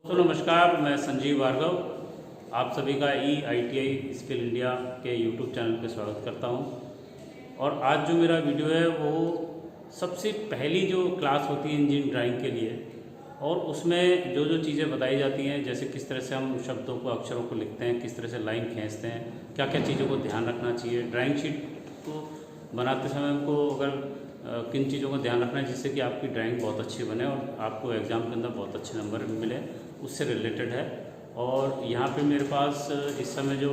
तो नमस्कार, मैं संजीव भार्गव आप सभी का ITI स्किल इंडिया के यूट्यूब चैनल पे स्वागत करता हूं। और आज जो मेरा वीडियो है वो सबसे पहली जो क्लास होती है इंजीनियरिंग ड्राइंग के लिए, और उसमें जो जो चीज़ें बताई जाती हैं, जैसे किस तरह से हम शब्दों को अक्षरों को लिखते हैं, किस तरह से लाइन खींचते हैं, क्या क्या चीज़ों को ध्यान रखना चाहिए। ड्राइंग शीट को बनाते समय हमको अगर किन चीज़ों को ध्यान रखना है जिससे कि आपकी ड्राइंग बहुत अच्छी बने और आपको एग्ज़ाम के अंदर बहुत अच्छे नंबर मिले, उससे रिलेटेड है। और यहाँ पे मेरे पास इस समय जो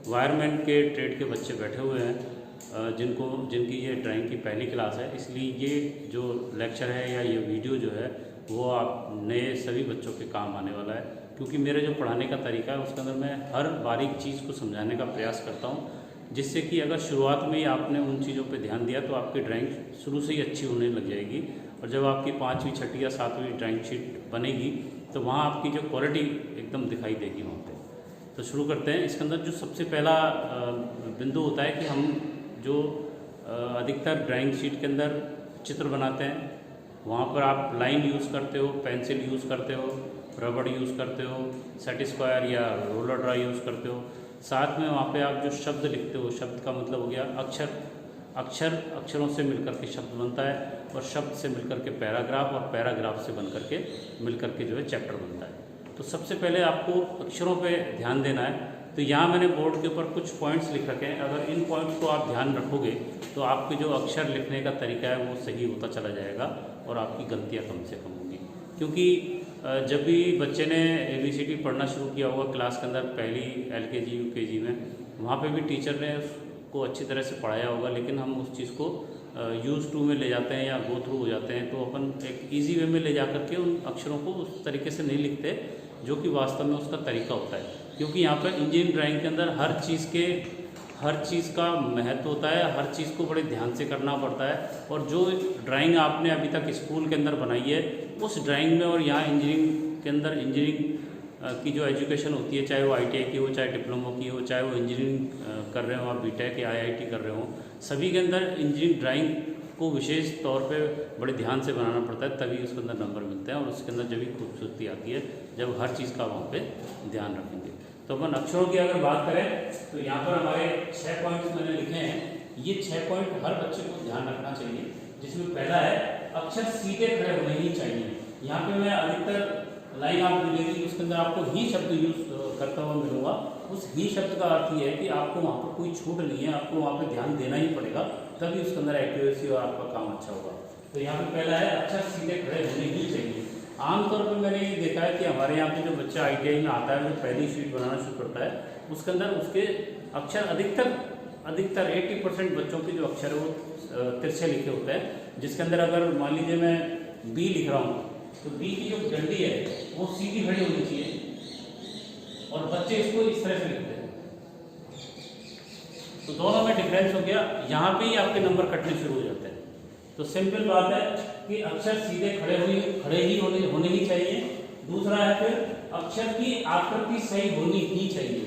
वायरमैन के ट्रेड के बच्चे बैठे हुए हैं जिनकी ये ड्राइंग की पहली क्लास है, इसलिए ये जो लेक्चर है या ये वीडियो जो है वो आप नए सभी बच्चों के काम आने वाला है, क्योंकि मेरे जो पढ़ाने का तरीका है उसके अंदर मैं हर बारीक चीज़ को समझाने का प्रयास करता हूँ, जिससे कि अगर शुरुआत में ही आपने उन चीज़ों पे ध्यान दिया तो आपकी ड्राइंग शुरू से ही अच्छी होने लग जाएगी। और जब आपकी 5वीं 6वीं या 7वीं ड्राइंग शीट बनेगी तो वहाँ आपकी जो क्वालिटी एकदम दिखाई देगी वहाँ पे। तो शुरू करते हैं। इसके अंदर जो सबसे पहला बिंदु होता है कि हम जो अधिकतर ड्राइंग शीट के अंदर चित्र बनाते हैं, वहाँ पर आप लाइन यूज़ करते हो, पेंसिल यूज़ करते हो, रबड़ यूज़ करते हो, सेट स्क्वायर या रोलर ड्रा यूज़ करते हो। साथ में वहाँ पे आप जो शब्द लिखते हो, शब्द का मतलब हो गया अक्षरों से मिलकर के शब्द बनता है, और शब्द से मिलकर के पैराग्राफ, और पैराग्राफ से बनकर के मिलकर के जो है चैप्टर बनता है। तो सबसे पहले आपको अक्षरों पे ध्यान देना है। तो यहाँ मैंने बोर्ड के ऊपर कुछ पॉइंट्स लिख रखे हैं। अगर इन पॉइंट्स को आप ध्यान रखोगे तो आपके जो अक्षर लिखने का तरीका है वो सही होता चला जाएगा और आपकी गलतियाँ कम से कम होंगी। क्योंकि जब भी बच्चे ने ABCD पढ़ना शुरू किया होगा क्लास के अंदर, पहली LKG UKG में, वहाँ पे भी टीचर ने उसको अच्छी तरह से पढ़ाया होगा, लेकिन हम उस चीज़ को यूज़ टू में ले जाते हैं या गो थ्रू हो जाते हैं, तो अपन एक ईजी वे में ले जा करके उन अक्षरों को उस तरीके से नहीं लिखते जो कि वास्तव में उसका तरीका होता है। क्योंकि यहाँ पर इंजीनियरिंग ड्राइंग के अंदर हर चीज़ का महत्व होता है, हर चीज़ को बड़े ध्यान से करना पड़ता है। और जो ड्राइंग आपने अभी तक स्कूल के अंदर बनाई है, उस ड्राइंग में और यहाँ इंजीनियरिंग के अंदर इंजीनियरिंग की जो एजुकेशन होती है, चाहे वो ITI की हो, चाहे डिप्लोमा की हो, चाहे वो इंजीनियरिंग कर रहे हो आप BTech या IIT कर रहे हो, सभी के अंदर इंजीनियरिंग ड्राइंग को विशेष तौर पे बड़े ध्यान से बनाना पड़ता है, तभी उसके अंदर नंबर मिलते हैं और उसके अंदर जब भी खूबसूरती आती है, जब हर चीज़ का वहाँ पे ध्यान रखेंगे। तो अपन अक्षरों की अगर बात करें तो यहाँ पर हमारे 6 पॉइंट्स मैंने लिखे हैं। ये 6 पॉइंट हर बच्चे को ध्यान रखना चाहिए, जिसमें पहला है अक्षर सीधे खड़े होने ही चाहिए। यहाँ पे मैं अधिकतर लाइन आप मिलेगी उसके अंदर आपको ही शब्द यूज करता हुआ मिलूंगा। उस ही शब्द का अर्थ ये है कि आपको वहाँ पर कोई छूट नहीं है, आपको वहाँ पे ध्यान देना ही पड़ेगा, तभी उसके अंदर एक्यूरेसी और आपका काम अच्छा होगा। तो यहाँ पे पहला है अक्षर सीधे खड़े होने ही चाहिए। आमतौर पर मैंने ये देखा है कि हमारे यहाँ पे जो बच्चा ITI में आता है, जो पहली शीट बनाना शुरू करता है, उसके अंदर उसके अक्षर अधिकतर 80% बच्चों के जो अक्षर है वो तिरछे लिखे होते हैं। जिसके अंदर अगर मान लीजिए मैं B लिख रहा हूँ तो B की जो डंडी है वो सीधी खड़ी होनी चाहिए, और बच्चे इसको इस तरह से लिखते हैं। तो दोनों में डिफरेंस हो गया, यहाँ पे ही आपके नंबर कटने शुरू हो जाते हैं। तो सिंपल बात है कि अक्षर सीधे खड़े ही होने ही चाहिए। दूसरा है फिर अक्षर की आकृति सही होनी ही चाहिए।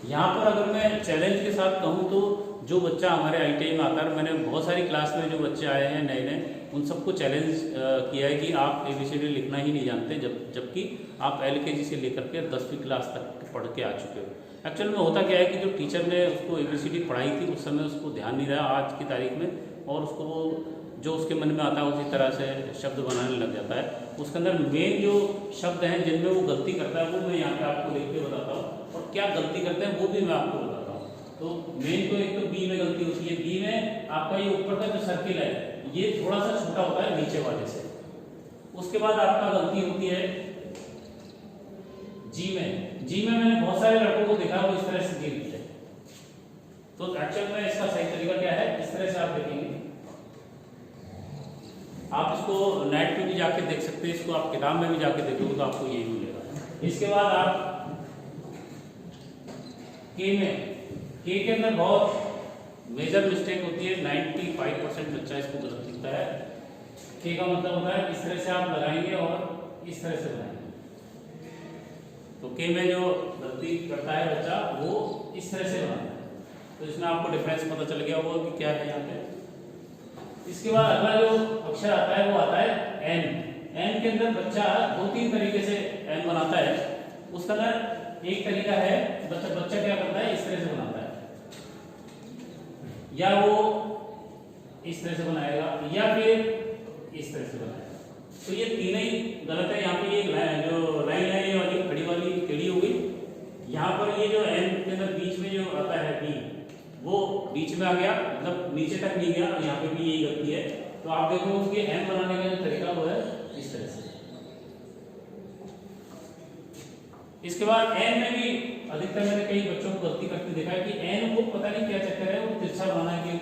यहाँ पर अगर मैं चैलेंज के साथ कहूँ तो जो बच्चा हमारे ITI में आता है, मैंने बहुत सारी क्लास में जो बच्चे आए हैं नए, उन सबको चैलेंज किया है कि आप ABCD लिखना ही नहीं जानते, जबकि आप LKG से लेकर के 10वीं क्लास तक पढ़ के आ चुके हो। एक्चुअल में होता क्या है कि जो टीचर ने उसको ABCD पढ़ाई थी उस समय उसको ध्यान नहीं रहा आज की तारीख में, और उसको जो उसके मन में आता है उसी तरह से शब्द बनाने लग जाता है। उसके अंदर मेन जो शब्द हैं जिनमें वो गलती करता है वो मैं यहाँ पे आपको लिख के बताता हूँ, और क्या गलती करते हैं वो भी मैं आपको बताता हूँ। तो मेन तो एक तो B में गलती होती है। B में आपका ये ऊपर का जो सर्किल है ये थोड़ा सा छोटा होता है नीचे वाले से। उसके बाद आपका गलती होती है G में मैंने बहुत सारे लड़कों को देखा वो इस तरह से लिखते हैं। तो एक्चुअल में इसका सही तरीका क्या है, इस तरह से आप देखेंगे। आप इसको नेट पे भी जाके देख सकते हैं, इसको आप किताब में भी जाके देखोगे तो आपको यही मिलेगा। इसके बाद आप के अंदर बहुत मेजर मिस्टेक होती है। 95% बच्चा इसको गलत लिखता है। के का मतलब होता है इस तरह से आप लगाएंगे और इस तरह से बनाएंगे। तो के में जो गलती करता है बच्चा वो इस तरह से बनाता है। तो इसमें आपको डिफरेंस पता चल गया होगा कि क्या है यहाँ पे। इसके बाद अगला जो अक्षर आता है वो आता है N के अंदर बच्चा 2-3 तरीके से N उसका ना एक तरीका है, बच्चा क्या करता है, इस तरह से बनाता है, या वो इस तरह से बनाएगा या फिर इस तरह से बनाएगा। तो ये तीनों ही गलत है। यहाँ पे ये जो लाइन है ये वाली खड़ी वाली टेढ़ी हो गई। यहाँ पर ये जो एन के अंदर बीच में जो आता है बी, वो बीच में आ गया, मतलब नीचे तक नहीं गया। यहाँ पे भी यही गलती है। तो आप देखो उसके एन बनाने का जो तरीका वो है इस तरह से। इसके बाद एन में भी अधिकतर मैंने कई बच्चों को गलती करते देखा है कि एन को पता नहीं क्या चक्कर है, वो तिरछा बनाना है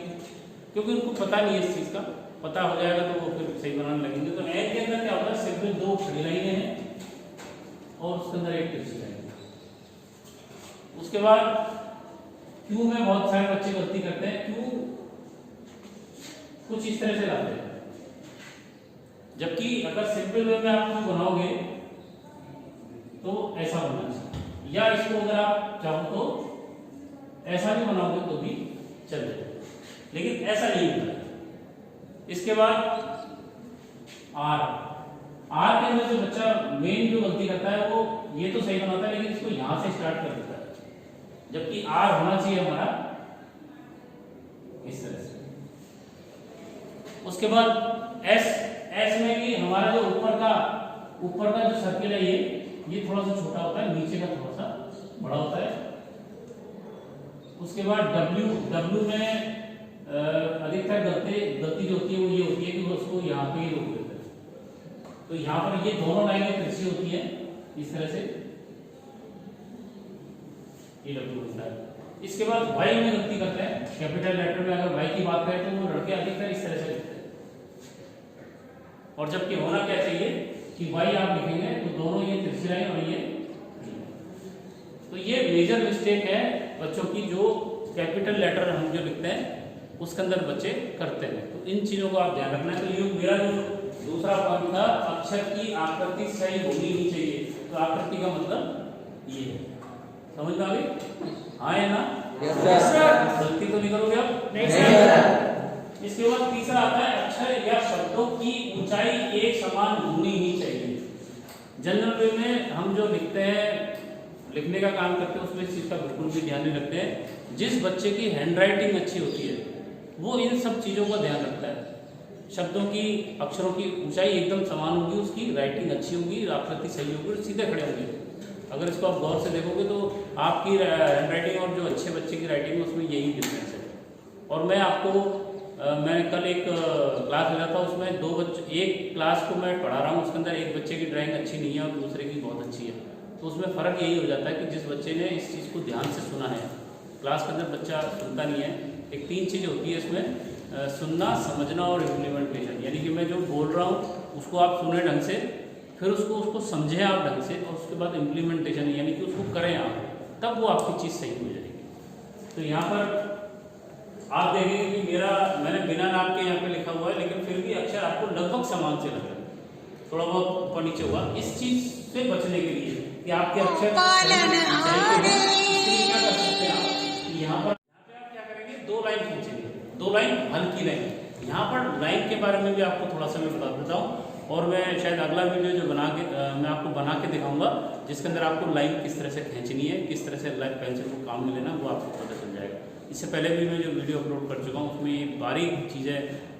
क्योंकि उनको पता नहीं है इस चीज का। पता हो जाएगा तो वो फिर सही बनाने लगेंगे। तो एन के अंदर क्या होता है, सिर्फ दो खड़ी लाइनें हैं और उसके अंदर एक तिरछी लाइन। उसके बाद क्यू में बहुत सारे बच्चे गलती करते हैं, क्यू कुछ इस तरह से लाते हैं, जबकि अगर सिंपल वे में आप क्यू बनाओगे तो ऐसा बनना चाहिए, या इसको अगर आप चाहो तो ऐसा भी बनाओगे तो भी चल जाएगा, लेकिन ऐसा नहीं होता है। इसके बाद आर के अंदर जो बच्चा मेन जो गलती करता है वो ये तो सही बनाता है, लेकिन इसको यहां से स्टार्ट कर देता है, जबकि आर होना चाहिए हमारा इस तरह से। उसके बाद एस में भी हमारा जो ऊपर का जो सर्किल है ये थोड़ा सा छोटा होता है, नीचे का थोड़ा सा बड़ा होता है। उसके बाद डब्ल्यू में अधिकतर गलती जो होती है वो ये होती है कि वो उसको यहाँ पे ही रोक देते हैं। तो यहाँ पर ये दोनों लाइनें तिरछी होती है इस तरह से, ये डब्ल्यू होता है। इसके बाद वाई में गलती करते हैं। कैपिटल लेटर में अगर वाई की बात करें तो वो लड़के अधिकतर इस तरह से लिखते हैं, और जबकि होना क्या चाहिए कि वाई आप लिखेंगे तो दोनों ये तिरछी लाइन और ये। तो ये मेजर मिस्टेक है बच्चों की, जो कैपिटल लेटर हम जो लिखते हैं उसके अंदर बच्चे करते हैं। तो इन चीजों को आप ध्यान रखना है। तो ये मेरा जो दूसरा पॉइंट था, अक्षर की आकृति सही होनी ही चाहिए। तो आकृति का मतलब ये है, समझ में आ गई? हाँ या ना? गलती तो नहीं करोगे आप? नहीं। इसके बाद तीसरा आता है, अक्षर या शब्दों की ऊंचाई एक समान होनी ही चाहिए। जनरल वे में हम जो लिखते हैं, लिखने का काम करते हैं, उसमें इस चीज का बिल्कुल भी ध्यान नहीं रखते हैं। जिस बच्चे की हैंडराइटिंग अच्छी होती है वो इन सब चीजों का ध्यान रखता है। शब्दों की, अक्षरों की ऊंचाई एकदम समान होगी, उसकी राइटिंग अच्छी होगी, आकृति सही होगी, सीधे खड़े होंगे। अगर इसको आप गौर से देखोगे तो आपकी हैंडराइटिंग और जो अच्छे बच्चे की राइटिंग है उसमें यही डिफरेंस है। और मैं आपको मैं कल एक क्लास ले रहा था, उसमें दो बच्चे, एक क्लास को मैं पढ़ा रहा हूँ, उसके अंदर एक बच्चे की ड्राइंग अच्छी नहीं है और दूसरे की बहुत अच्छी है। तो उसमें फ़र्क यही हो जाता है कि जिस बच्चे ने इस चीज़ को ध्यान से सुना है, क्लास के अंदर बच्चा सुनता नहीं है। एक तीन चीज़ें होती है इसमें, सुनना, समझना और इम्प्लीमेंटेशन। यानी कि मैं जो बोल रहा हूँ उसको आप सुने ढंग से, फिर उसको समझें आप ढंग से, और उसके बाद इम्प्लीमेंटेशन यानी कि उसको करें आप, तब वो आपकी चीज़ सही हो जाएगी। तो यहाँ पर आप देखेंगे कि मैंने बिना नाम के यहाँ पे लिखा हुआ है, लेकिन फिर भी अक्षर आपको लगभग समान से लग रहा है, थोड़ा बहुत ऊपर नीचे हुआ। इस चीज़ से बचने के लिए कि आपके अक्षर यहाँ पर आप क्या करेंगे, दो लाइन खींचेंगे, दो लाइन हल्की लाइन। यहाँ पर लाइन के बारे में भी आपको थोड़ा सा मैं बता देता हूँ, और मैं शायद अगला वीडियो जो मैं आपको बना के दिखाऊंगा, जिसके अंदर आपको लाइन किस तरह से खींचनी है, किस तरह से पेंसिल को काम में लेना, वो आपको पता चल जाएगा। इससे पहले भी मैं जो वीडियो अपलोड कर चुका हूँ उसमें बारीक चीज़ें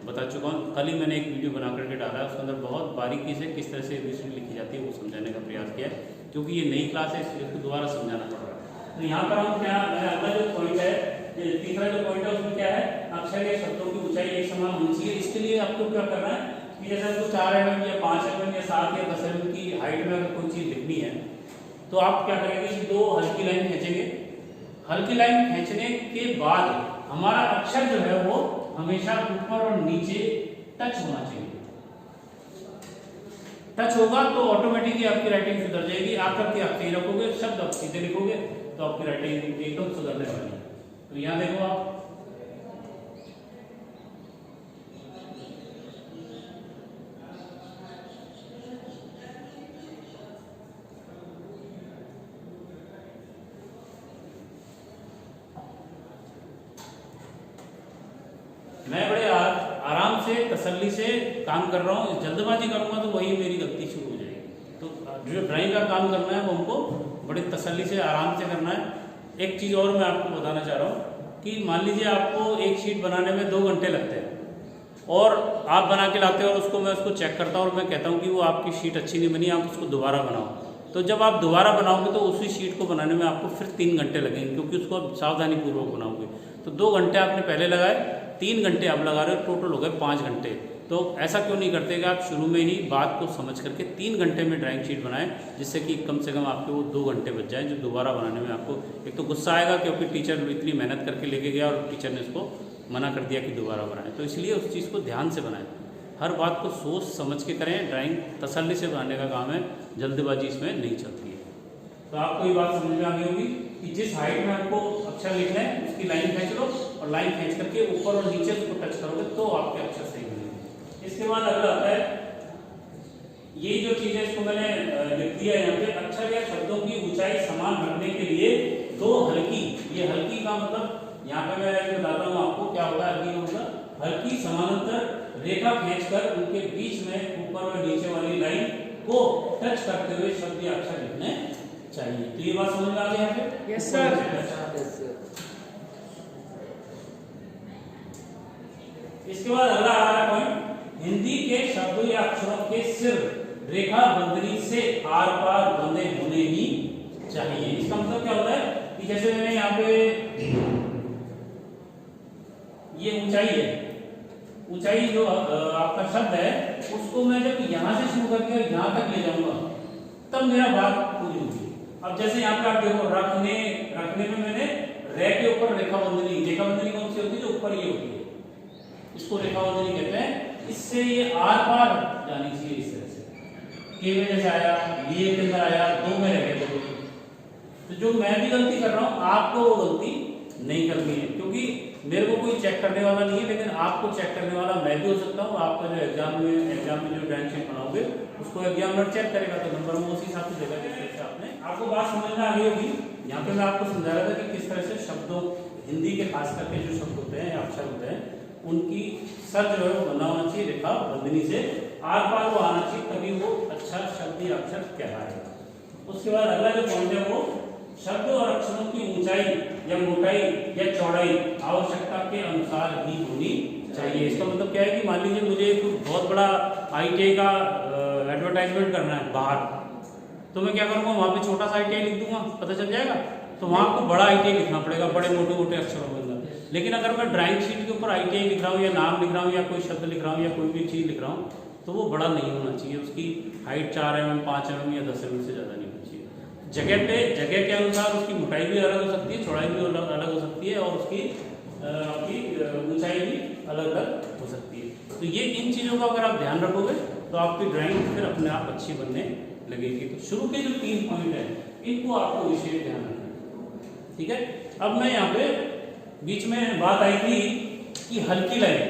बता चुका हूँ। कल ही मैंने एक वीडियो बना करके डाला है, उसके अंदर बहुत बारीकी से किस तरह से एबीसीडी लिखी जाती है वो समझाने का प्रयास किया है, क्योंकि ये नई क्लास है इसलिए इसको दोबारा समझाना पड़ रहा है। तो यहाँ पर हम क्या, अगला जो पॉइंट है, तीसरा जो पॉइंट है उसमें क्या है, अक्षर या शब्दों की ऊंचाई एक समान होनी चाहिए। इसके लिए आपको क्या करना है कि जैसे आपको 4 mm या 5 mm या 7 या 10 mm की हाइट में अगर कोई चीज़ लिखनी है, तो आप क्या करेंगे कि दो हल्की लाइन खींचेंगे। हल्की लाइन खींचने के बाद हमारा अक्षर जो है वो हमेशा ऊपर और नीचे टच होना चाहिए। टच होगा तो ऑटोमेटिकली आपकी राइटिंग सुधर जाएगी। आप करके आप सही रखोगे, शब्द आप सीधे लिखोगे तो आपकी राइटिंग एकदम सुधरने वाली है। तो यहाँ देखो आप, मैं बड़े आराम से, तसल्ली से काम कर रहा हूँ। जल्दबाजी करूंगा तो वही मेरी गलती शुरू हो जाएगी। तो जो ड्राइंग का काम करना है वो हमको बड़ी तसल्ली से आराम से करना है। एक चीज़ और मैं आपको बताना चाह रहा हूँ कि मान लीजिए आपको एक शीट बनाने में 2 घंटे लगते हैं और आप बना के लाते हो और मैं उसको चेक करता हूँ और मैं कहता हूँ कि वो आपकी शीट अच्छी नहीं बनी, आप उसको दोबारा बनाओ। तो जब आप दोबारा बनाओगे तो उसी शीट को बनाने में आपको फिर 3 घंटे लगेंगे, क्योंकि उसको आप सावधानीपूर्वक बनाओगे। तो 2 घंटे आपने पहले लगाए, 3 घंटे आप लगा रहे हो, टोटल हो गए 5 घंटे। तो ऐसा क्यों नहीं करते कि आप शुरू में ही बात को समझ करके 3 घंटे में ड्राइंग शीट बनाएं, जिससे कि कम से कम आपके वो 2 घंटे बच जाएं, जो दोबारा बनाने में आपको एक तो गुस्सा आएगा क्योंकि टीचर इतनी मेहनत करके लेके गया और टीचर ने उसको मना कर दिया कि दोबारा बनाएं। तो इसलिए उस चीज़ को ध्यान से बनाएं, हर बात को सोच समझ के करें। ड्राइंग तसल्ली से बनाने का काम है, जल्दबाजी इसमें नहीं चलती है। तो आपको ये बात समझ में आ गई होगी कि जिस हाइट में आपको अक्षर लिखना है उसकी लाइन खींच लो और लाइन खींच करके ऊपर और नीचे उसको टच करोगे तो आपके अक्षर सही बनेंगे। इसके बाद अगला आता है, ये जो चीज़ है इसको मैंने लिख दिया यहाँ पे, अक्षर या शब्दों की ऊंचाई समान रखने के लिए 2 हल्की, ये हल्की का मतलब यहाँ पे मैं बताता हूँ आपको क्या होता है। हल्की मतलब हल्की समानांतर रेखा खींचकर उनके बीच में ऊपर और नीचे वाली लाइन को टच करते हुए शब्द या अक्षर लिखने चाहिए। तो ये बात समझ में आ गई यहाँ पे? Yes sir. इसके बाद अगला आ रहा है पॉइंट, हिंदी के शब्दों या अक्षरों के सिर्फ रेखा बंदनी से आर पार बंधे होने ही चाहिए। इसका मतलब क्या होता है कि जैसे मैंने यहाँ पे ये ऊंचाई है, ऊंचाई जो आपका शब्द है उसको मैं जब यहाँ से शुरू करके यहाँ तक ले जाऊंगा तब मेरा बात पूरी होगी। अब जैसे यहाँ पे आप देखो, रखने में मैंने रे के ऊपर रेखा बंधनी, रेखा बंधनी कौन सी होती है? जो ऊपर ये होती है, इसको रेखा बंधनी कहते हैं। इससे ये आर पार जानी चाहिए इस तरह से। के में जैसे आया, लिए के अंदर आया, 2 में रह गए। तो जो मैं भी गलती कर रहा हूँ आपको वो गलती नहीं करनी है, क्योंकि मेरे को कोई चेक करने वाला नहीं है, लेकिन आपको चेक करने वाला मैं भी हो सकता हूँ। आपका जो एग्जाम में जो ड्राइंग शीट बनाओगे उसको एग्जामिनर चेक करेगा तो नंबर वो उसी हिसाब से देगा जिस तरह से आपने। आपको बात समझ में आ गई होगी। यहाँ पे मैं आपको समझा रहा था कि किस तरह से शब्दों, हिंदी के खास करके जो शब्द होते हैं या अक्षर होते हैं, उनकी सर जो है वो बना होना चाहिए रेखा बंधनी से, आर पार वो आना चाहिए, तभी वो अच्छा शब्द या अक्षर कहलाएगा। उसके बाद अगला जो पॉइंट है वो शब्द और अक्षरों की ऊंचाई या मोटाई या चौड़ाई आवश्यकता के अनुसार ही होनी चाहिए। इसका मतलब क्या है कि मान लीजिए मुझे कुछ बहुत बड़ा ITI का एडवर्टाइजमेंट करना है बाहर, तो मैं क्या करूँगा, वहाँ पे छोटा सा ITI लिख दूंगा, पता चल जाएगा। तो वहाँ आपको बड़ा ITI लिखना पड़ेगा, बड़े मोटे मोटे अक्षरों के अंदर। लेकिन अगर मैं ड्राइंग शीट के ऊपर ITI लिख रहा हूँ या नाम लिख रहा हूँ या कोई शब्द लिख रहा हूँ या कोई भी चीज़ लिख रहा हूँ, तो वो बड़ा नहीं होना चाहिए। उसकी हाइट 4 mm, 5 mm या 10 mm से ज़्यादा नहीं होनी चाहिए। जगह के अनुसार उसकी मोटाई भी अलग हो सकती है, चौड़ाई भी अलग हो सकती है, और उसकी ऊंचाई भी अलग अलग हो सकती है। तो ये इन चीज़ों का अगर आप ध्यान रखोगे तो आपकी ड्राइंग फिर अपने आप अच्छी बनने लगेगी। तो शुरू के जो 3 पॉइंट हैं इनको आपको विशेष ध्यान रखना है, ठीक है। अब मैं यहाँ पे बीच में बात आई थी कि हल्की लाइन,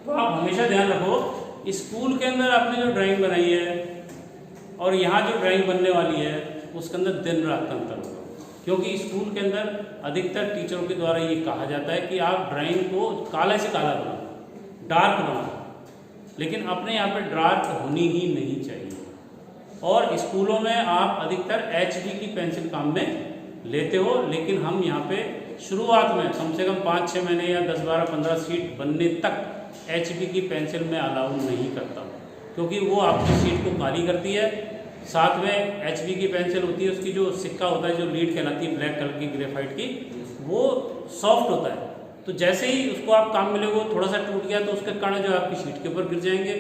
तो आप हमेशा ध्यान रखो, स्कूल के अंदर आपने जो ड्राइंग बनाई है और यहाँ जो ड्राइंग बनने वाली है उसके अंदर दिन रात का अंतर होगा। क्योंकि स्कूल के अंदर अधिकतर टीचरों के द्वारा ये कहा जाता है कि आप ड्राइंग को काले से काला बनाओ, डार्क बनाओ, लेकिन अपने यहाँ पे डार्क होनी ही नहीं चाहिए। और स्कूलों में आप अधिकतर HB की पेंसिल काम में लेते हो, लेकिन हम यहाँ पे शुरुआत में कम से कम 5-6 महीने या 10, 12, 15 शीट बनने तक HB की पेंसिल में अलाउ नहीं करता, क्योंकि वो आपकी शीट को काली करती है। साथ में HB की पेंसिल होती है, उसकी जो सिक्का होता है, जो लीड कहलाती है ब्लैक कलर की ग्रेफाइट की, वो सॉफ्ट होता है। तो जैसे ही उसको आप काम में लोगे, थोड़ा सा टूट गया तो उसके कण जो आपकी शीट के ऊपर गिर जाएंगे।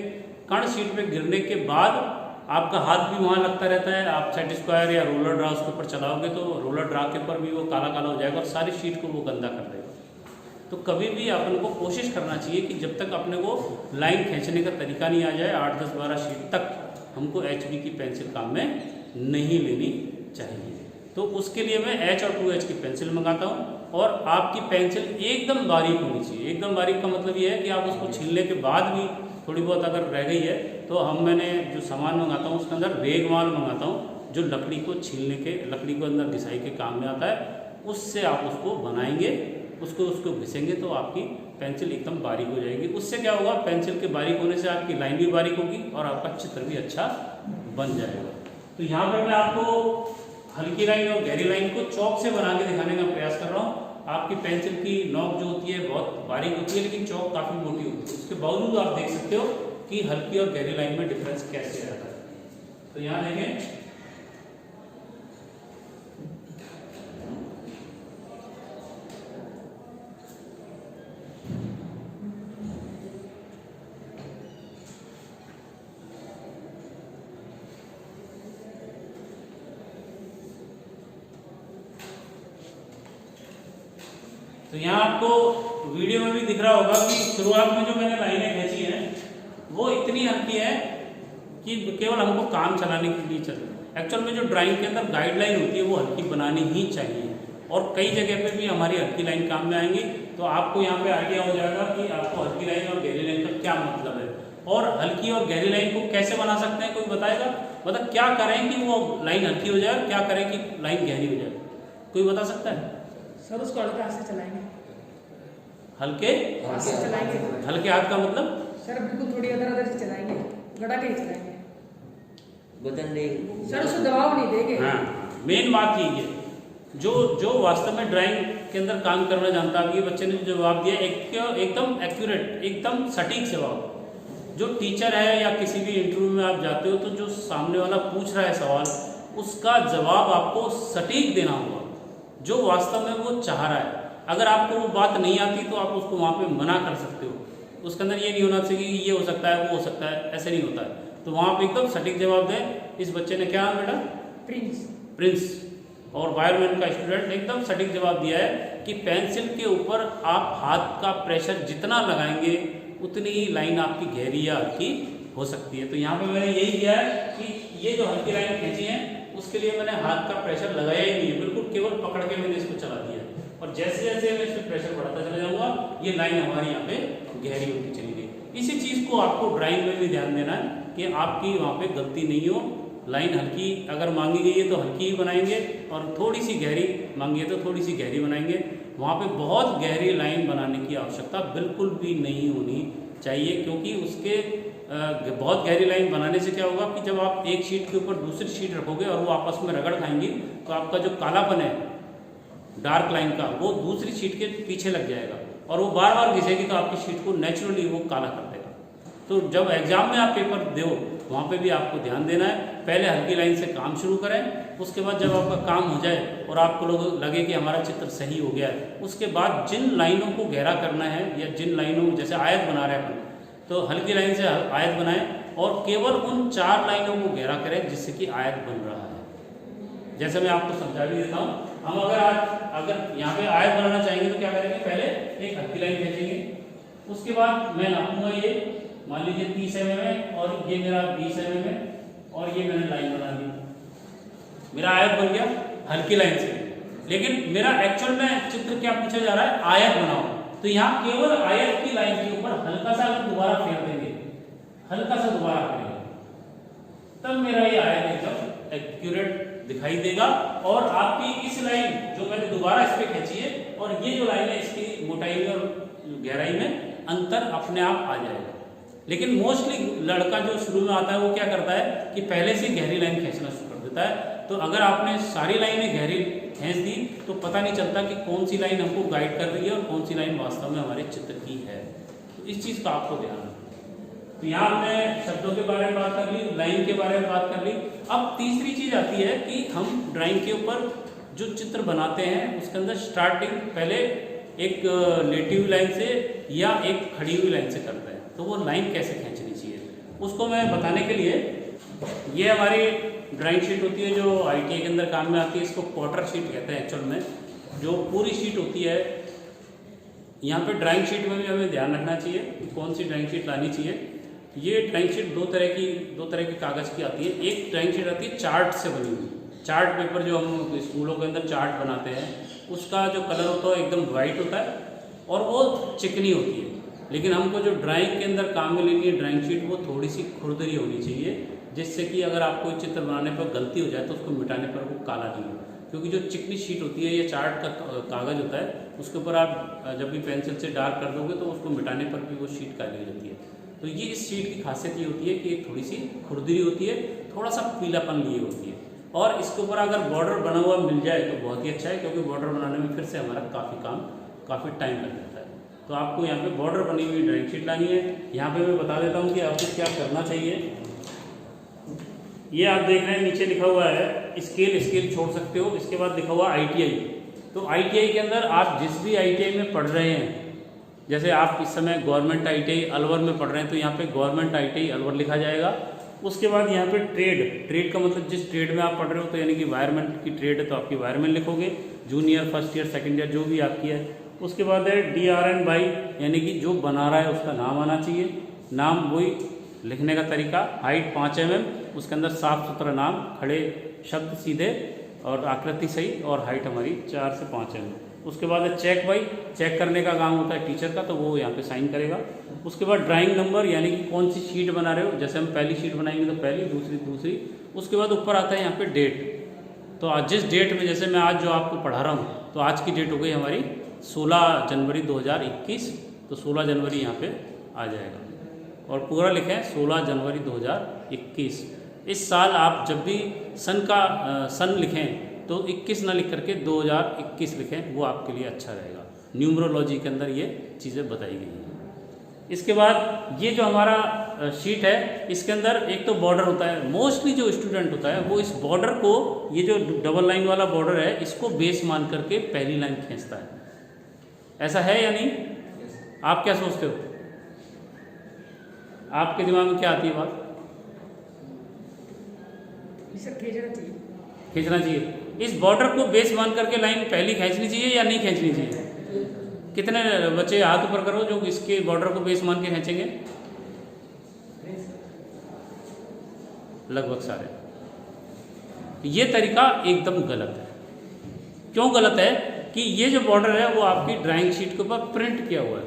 कण शीट पे गिरने के बाद आपका हाथ भी वहाँ लगता रहता है। आप सेट स्क्वायर या रोलर ड्रा उसके ऊपर चलाओगे तो रोलर ड्रा के ऊपर भी वो काला काला हो जाएगा और सारी शीट को वो गंदा कर देगा। तो कभी भी अपन को कोशिश करना चाहिए कि जब तक अपने को लाइन खींचने का तरीका नहीं आ जाए, 8, 10, 12 शीट तक हमको HB की पेंसिल काम में नहीं लेनी चाहिए। तो उसके लिए मैं H और 2H की पेंसिल मंगाता हूँ। और आपकी पेंसिल एकदम बारीक होनी चाहिए। एकदम बारीक का मतलब ये है कि आप उसको छीलने के बाद भी थोड़ी बहुत अगर रह गई है तो मैंने जो सामान मंगाता हूँ उसके अंदर रेगमाल मंगाता हूँ, जो लकड़ी को छीलने के, लकड़ी को अंदर घिसाई के काम में आता है। उससे आप उसको बनाएंगे, उसको घिसेंगे तो आपकी पेंसिल एकदम बारीक हो जाएगी। उससे क्या होगा, पेंसिल के बारीक होने से आपकी लाइन भी बारीक होगी और आपका चित्र भी अच्छा बन जाएगा। तो यहाँ पर मैं आपको हल्की लाइन और गहरी लाइन को चौक से बना के दिखाने का प्रयास कर रहा हूँ। आपकी पेंसिल की नोक जो होती है बहुत बारीक होती है, लेकिन चौक काफ़ी मोटी होती है। उसके बावजूद आप देख सकते हो कि हल्की और गहरी लाइन में डिफरेंस कैसे आता है। तो यहाँ देखें, तो यहाँ आपको वीडियो में भी दिख रहा होगा कि शुरुआत में जो मैंने लाइनें खींची हैं वो इतनी हल्की है कि केवल हमको काम चलाने के लिए चल। एक्चुअल में जो ड्राइंग के अंदर गाइडलाइन होती है वो हल्की बनानी ही चाहिए, और कई जगह पे भी हमारी हल्की लाइन काम में आएंगी। तो आपको यहाँ पे आइडिया हो जाएगा कि आपको हल्की लाइन और गहरी लाइन का क्या मतलब है, और हल्की और गहरी लाइन को कैसे बना सकते हैं। कोई बताएगा, मतलब क्या करें कि वो लाइन हल्की हो जाए, क्या करें कि लाइन गहरी हो जाए, कोई बता सकता है? सर उसको हल्के हाथ से चलाएंगे। हल्के हाथ से चलाएंगे। हल्के हाथ का मतलब? सर बिल्कुल थोड़ी अदर अदर से चलाएंगे, गड़ा के ही चलाएंगे, बदन नहीं। सर उसको दबाव नहीं देंगे। हाँ, मेन बात यही है। जो वास्तव में ड्राइंग के अंदर काम करना जानता है, ये बच्चे ने जो जवाब दिया एकदम एक्यूरेट, एकदम सटीक जवाब। जो टीचर है या किसी भी इंटरव्यू में आप जाते हो तो जो सामने वाला पूछ रहा है सवाल, उसका जवाब आपको सटीक देना होगा, जो वास्तव में वो चाह रहा है। अगर आपको वो बात नहीं आती तो आप उसको वहाँ पे मना कर सकते हो। उसके अंदर ये नहीं होना चाहिए कि ये हो सकता है, वो हो सकता है, ऐसे नहीं होता है। तो वहाँ पे एकदम सटीक जवाब दें। इस बच्चे ने क्या नाम बेटा? प्रिंस। और वायरमैन का स्टूडेंट एकदम सटीक जवाब दिया है कि पेंसिल के ऊपर आप हाथ का प्रेशर जितना लगाएंगे उतनी ही लाइन आपकी गहरी या हल्की हो सकती है। तो यहाँ पे मैंने यही किया है कि ये जो हल्की लाइन खींची है उसके लिए मैंने हाथ का प्रेशर लगाया ही नहीं है, बिल्कुल केवल पकड़ के मैंने इसको चला दिया। और जैसे जैसे मैं इसमें प्रेशर बढ़ाता चला जाऊंगा, ये लाइन हमारी यहाँ पे गहरी होती चली गई। इसी चीज़ को आपको ड्राइंग में भी ध्यान देना है कि आपकी वहाँ पे गलती नहीं हो। लाइन हल्की अगर मांगी गई है तो हल्की ही बनाएंगे, और थोड़ी सी गहरी मांगी है तो थोड़ी सी गहरी बनाएंगे। वहाँ पे बहुत गहरी लाइन बनाने की आवश्यकता बिल्कुल भी नहीं होनी चाहिए, क्योंकि उसके बहुत गहरी लाइन बनाने से क्या होगा कि जब आप एक शीट के ऊपर दूसरी शीट रखोगे और वो आपस में रगड़ खाएंगी तो आपका जो कालापन है डार्क लाइन का वो दूसरी शीट के पीछे लग जाएगा, और वो बार बार घिसेगी तो आपकी शीट को नेचुरली वो काला कर देगा। तो जब एग्जाम में आप पेपर दो वहाँ पे भी आपको ध्यान देना है। पहले हल्की लाइन से काम शुरू करें, उसके बाद जब आपका काम हो जाए और आपको लगे कि हमारा चित्र सही हो गया है, उसके बाद जिन लाइनों को गहरा करना है या जिन लाइनों, जैसे आयत बना रहे हैं अपन, तो हल्की लाइन से आयत बनाएं और केवल उन 4 लाइनों को गहरा करें जिससे कि आयत बन रहा है। जैसे मैं आपको समझा भी देता हूँ। हम अगर यहाँ पे आयत बनाना चाहेंगे तो क्या करेंगे, पहले एक हल्की लाइन खींचेंगे, उसके बाद मैं नापूंगा ये मान लीजिए 30 mm है और ये मेरा 20 mm है, और ये मैंने लाइन बना दी, मेरा आयत बन गया हल्की लाइन से। लेकिन मेरा एक्चुअल में चित्र क्या पूछा जा रहा है, आयत बनाओ। तो यहाँ केवल आयत की लाइन के ऊपर हल्का सा दोबारा फेर देंगे, हल्का सा दोबारा करेंगे, तब मेरा ये आयत एकदम एक्यूरेट दिखाई देगा। और आपकी इस लाइन जो मैंने दोबारा इस पे खींची है और ये जो लाइन है इसकी मोटाई में और गहराई में अंतर अपने आप आ जाएगा। लेकिन मोस्टली लड़का जो शुरू में आता है वो क्या करता है कि पहले से गहरी लाइन खींचना शुरू कर देता है। तो अगर आपने सारी लाइनें गहरी खींच दी तो पता नहीं चलता कि कौन सी लाइन हमको गाइड कर रही है और कौन सी लाइन वास्तव में हमारे चित्र की है। तो इस चीज़ का आपको ध्यान रखना। तो यहाँ हमने शब्दों के बारे में बात कर ली, लाइन के बारे में बात कर ली। अब तीसरी चीज़ आती है कि हम ड्राइंग के ऊपर जो चित्र बनाते हैं उसके अंदर स्टार्टिंग पहले एक लेटी हुई लाइन से या एक खड़ी हुई लाइन से करते हैं। तो वो लाइन कैसे खींचनी चाहिए उसको मैं बताने के लिए, ये हमारी ड्राइंग शीट होती है जो ITI के अंदर काम में आती है। इसको क्वार्टर शीट कहते हैं एक्चुअल में, जो पूरी शीट होती है। यहाँ पे ड्राइंग शीट में भी हमें ध्यान रखना चाहिए कि कौन सी ड्राइंग शीट लानी चाहिए। ये ड्राइंग शीट दो तरह की कागज़ की आती है। एक ड्राइंग शीट आती है चार्ट से बनी हुई, चार्ट पेपर जो हम स्कूलों के अंदर चार्ट बनाते हैं उसका जो कलर होता है एकदम वाइट होता है और वो चिकनी होती है। लेकिन हमको जो ड्राइंग के अंदर काम में लेनी है ड्राइंग शीट, वो थोड़ी सी खुरदरी होनी चाहिए, जिससे कि अगर आप कोई चित्र बनाने पर गलती हो जाए तो उसको मिटाने पर वो काला नहीं हो। क्योंकि जो चिकनी शीट होती है या चार्ट का कागज़ होता है उसके ऊपर आप जब भी पेंसिल से डार्क कर दोगे तो उसको मिटाने पर भी वो शीट काली हो जाती है। तो ये इस शीट की खासियत ये होती है कि थोड़ी सी खुरदरी होती है, थोड़ा सा पीलापन लिए होती है। और इसके ऊपर अगर बॉर्डर बना हुआ मिल जाए तो बहुत ही अच्छा है, क्योंकि बॉर्डर बनाने में फिर से हमारा काफ़ी टाइम लग जाता है। तो आपको यहाँ पे बॉर्डर बनी हुई ड्राइंग शीट लानी है। यहाँ पे मैं बता देता हूँ कि आपको क्या करना चाहिए। ये आप देख रहे हैं नीचे लिखा हुआ है स्केल छोड़ सकते हो। इसके बाद लिखा हुआ ITI। तो ITI के अंदर आप जिस भी ITI में पढ़ रहे हैं, जैसे आप इस समय गवर्नमेंट ITI अलवर में पढ़ रहे हैं तो यहाँ पे गवर्नमेंट ITI अलवर लिखा जाएगा। उसके बाद यहाँ पे ट्रेड का मतलब जिस ट्रेड में आप पढ़ रहे हो, तो यानी कि वायरमैन की ट्रेड है तो आपकी वायरमैन लिखोगे, junior, first year, second year जो भी आपकी है। उसके बाद है DRN बाई, यानी कि जो बना रहा है उसका नाम आना चाहिए। नाम वही लिखने का तरीका, हाइट 5 mm, उसके अंदर साफ सुथरा नाम, खड़े शब्द सीधे और आकृति सही, और हाइट हमारी 4 से 5 mm। उसके बाद है चेक बाई, चेक करने का काम होता है टीचर का, तो वो यहाँ पे साइन करेगा। उसके बाद ड्राइंग नंबर, यानी कि कौन सी शीट बना रहे हो, जैसे हम पहली शीट बनाएंगे तो पहली, दूसरी। उसके बाद ऊपर आता है यहाँ पे डेट। तो आज जिस डेट में, जैसे मैं आज जो आपको पढ़ा रहा हूँ, तो आज की डेट हो गई हमारी 16 जनवरी 2021, तो 16 जनवरी यहाँ पे आ जाएगा और पूरा लिखें 16 जनवरी 2021। इस साल आप जब भी सन लिखें तो 21 ना लिख करके 2021 लिखें, वो आपके लिए अच्छा रहेगा। न्यूमरोलॉजी के अंदर ये चीज़ें बताई गई हैं। इसके बाद ये जो हमारा शीट है, इसके अंदर एक तो बॉर्डर होता है। मोस्टली जो स्टूडेंट होता है वो इस बॉर्डर को, ये जो डबल लाइन वाला बॉर्डर है, इसको बेस मान करके पहली लाइन खींचता है। ऐसा है या नहीं? आप क्या सोचते हो? आपके दिमाग में क्या आती है बात? खींचना चाहिए। इस बॉर्डर को बेस मान करके लाइन पहली खींचनी चाहिए या नहीं खींचनी चाहिए? कितने बच्चे हाथ ऊपर करो जो इसके बॉर्डर को बेस मान के खींचेंगे? लगभग सारे। ये तरीका एकदम गलत है। क्यों गलत है? कि ये जो बॉर्डर है वो आपकी ड्राइंग शीट के ऊपर प्रिंट किया हुआ है,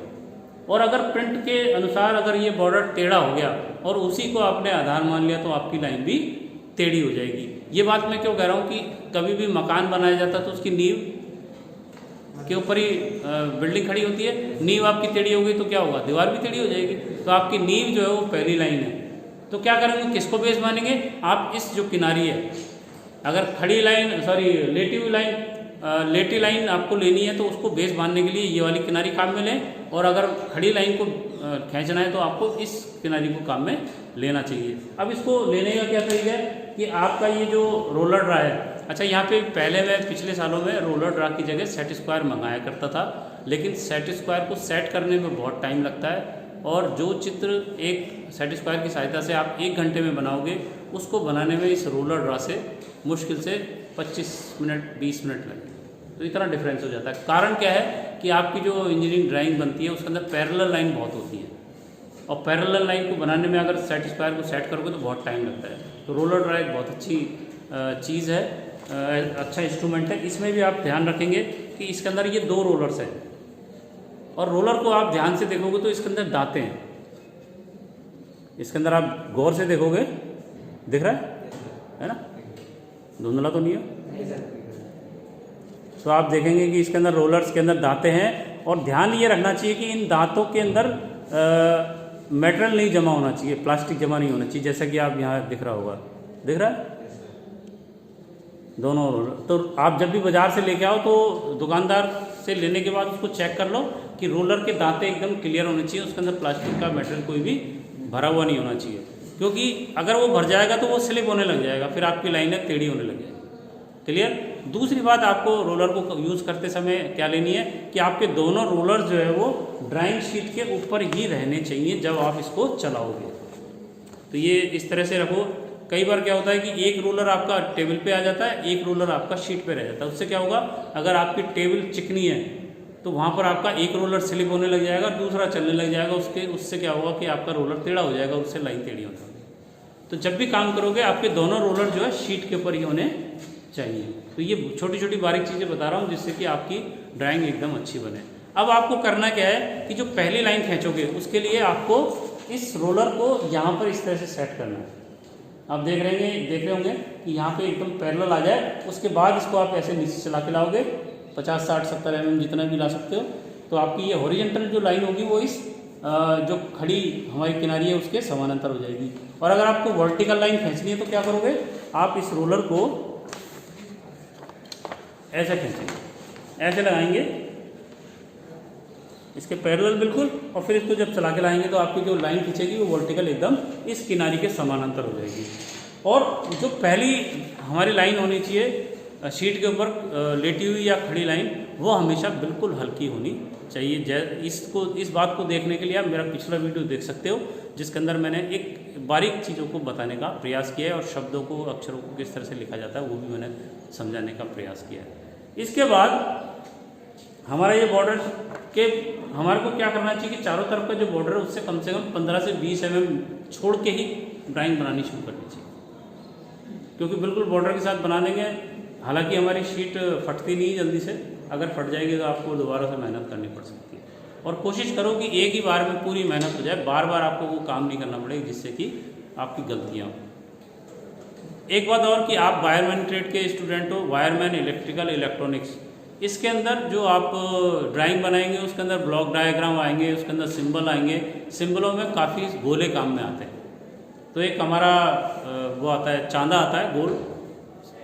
और अगर प्रिंट के अनुसार अगर ये बॉर्डर टेढ़ा हो गया और उसी को आपने आधार मान लिया तो आपकी लाइन भी टेढ़ी हो जाएगी। ये बात मैं क्यों कह रहा हूँ कि कभी भी मकान बनाया जाता है तो उसकी नींव के ऊपर ही बिल्डिंग खड़ी होती है। नींव आपकी टेढ़ी हो गई तो क्या होगा? दीवार भी टेढ़ी हो जाएगी। तो आपकी नींव जो है वो पहली लाइन है, तो क्या करेंगे? किसको बेस मानेंगे? आप इस जो किनारी है, अगर खड़ी लाइन लेटी लाइन आपको लेनी है तो उसको बेस बांधने के लिए ये वाली किनारी काम में लें, और अगर खड़ी लाइन को खींचना है तो आपको इस किनारी को काम में लेना चाहिए। अब इसको लेने का क्या तरीका है कि आपका ये जो रोलर ड्रा है, अच्छा यहाँ पे पहले मैं पिछले सालों में रोलर ड्रा की जगह सेट स्क्वायर मंगाया करता था, लेकिन सेट स्क्वायर को सेट करने में बहुत टाइम लगता है, और जो चित्र एक सेट स्क्वायर की सहायता से आप 1 घंटे में बनाओगे, उसको बनाने में इस रोलर ड्रा से मुश्किल से 25 मिनट 20 मिनट लगे। तो इतना डिफरेंस हो जाता है। कारण क्या है कि आपकी जो इंजीनियरिंग ड्राइंग बनती है उसके अंदर पैरेलल लाइन बहुत होती है, और पैरेलल लाइन को बनाने में अगर सेट स्क्वायर को सेट करोगे तो बहुत टाइम लगता है। तो रोलर ड्रा एक बहुत अच्छी चीज़ है, अच्छा इंस्ट्रूमेंट है। इसमें भी आप ध्यान रखेंगे कि इसके अंदर ये 2 रोलर्स हैं, और रोलर को आप ध्यान से देखोगे तो इसके अंदर दांतें हैं। इसके अंदर आप गौर से देखोगे, दिख रहा है ना? धुंधला तो नहीं है? तो आप देखेंगे कि इसके अंदर रोलर्स के अंदर दांतें हैं, और ध्यान ये रखना चाहिए कि इन दांतों के अंदर मेटेरियल नहीं जमा होना चाहिए, प्लास्टिक जमा नहीं होना चाहिए, जैसा कि आप यहाँ दिख रहा होगा। दिख रहा है? दोनों रोलर। तो आप जब भी बाजार से लेके आओ तो दुकानदार से लेने के बाद उसको चेक कर लो कि रोलर के दांतें एकदम क्लियर होने चाहिए, उसके अंदर प्लास्टिक का मेटेरियल कोई भी भरा हुआ नहीं होना चाहिए, क्योंकि अगर वो भर जाएगा तो वो स्लिप होने लग जाएगा, फिर आपकी लाइनें टेढ़ी होने लग जाएगी। क्लियर? दूसरी बात, आपको रोलर को यूज़ करते समय क्या लेनी है कि आपके दोनों रोलर जो है वो ड्राइंग शीट के ऊपर ही रहने चाहिए जब आप इसको चलाओगे। तो ये इस तरह से रखो। कई बार क्या होता है कि एक रोलर आपका टेबल पे आ जाता है, एक रोलर आपका शीट पे रह जाता है। उससे क्या होगा, अगर आपकी टेबल चिकनी है तो वहाँ पर आपका एक रोलर स्लिप होने लग जाएगा, दूसरा चलने लग जाएगा, उससे क्या होगा कि आपका रोलर टेढ़ा हो जाएगा, उससे लाइन टेढ़ी हो जाएगी। तो जब भी काम करोगे आपके दोनों रोलर जो है शीट के ऊपर ही होने चाहिए। तो ये छोटी छोटी बारीक चीज़ें बता रहा हूँ जिससे कि आपकी ड्राइंग एकदम अच्छी बने। अब आपको करना क्या है कि जो पहली लाइन खींचोगे उसके लिए आपको इस रोलर को यहाँ पर इस तरह से सेट करना है। आप देख रहे होंगे कि यहाँ पे एकदम पैरेलल आ जाए, उसके बाद इसको आप ऐसे नीचे चला के लाओगे 50, 60, 70 mm जितना भी ला सकते हो, तो आपकी ये हॉरिजॉन्टल जो लाइन होगी वो इस जो खड़ी हमारी किनारी है उसके समानांतर हो जाएगी। और अगर आपको वर्टिकल लाइन खींचनी है तो क्या करोगे, आप इस रोलर को ऐसा खींचेंगे, ऐसे लगाएंगे इसके पैरेलल बिल्कुल, और फिर इसको जब चला के लाएंगे तो आपकी जो लाइन खींचेगी वो वर्टिकल एकदम इस किनारे के समानांतर हो जाएगी। और जो पहली हमारी लाइन होनी चाहिए शीट के ऊपर लेटी हुई या खड़ी लाइन, वो हमेशा बिल्कुल हल्की होनी चाहिए। इस बात को देखने के लिए आप मेरा पिछला वीडियो देख सकते हो, जिसके अंदर मैंने एक बारीक चीज़ों को बताने का प्रयास किया है और शब्दों को, अक्षरों को किस तरह से लिखा जाता है वो भी मैंने समझाने का प्रयास किया है। इसके बाद हमारा ये बॉर्डर के हमारे को क्या करना चाहिए कि चारों तरफ का जो बॉर्डर है उससे कम 15 से 20 mm छोड़ के ही ड्राइंग बनानी शुरू करनी चाहिए, क्योंकि बिल्कुल बॉर्डर के साथ बना देंगे, हालांकि हमारी शीट फटती नहीं जल्दी से, अगर फट जाएगी तो आपको दोबारा से मेहनत करनी पड़ सकती है। और कोशिश करो कि एक ही बार में पूरी मेहनत हो जाए, बार बार आपको वो काम नहीं करना पड़ेगा जिससे कि आपकी गलतियाँ हो। एक बात और कि आप वायरमैन ट्रेड के स्टूडेंट हो, वायरमैन, इलेक्ट्रिकल, इलेक्ट्रॉनिक्स, इसके अंदर जो आप ड्राइंग बनाएंगे उसके अंदर ब्लॉक डायग्राम आएंगे, उसके अंदर सिंबल आएंगे, सिंबलों में काफ़ी गोले काम में आते हैं। तो एक हमारा वो आता है चांदा आता है गोल,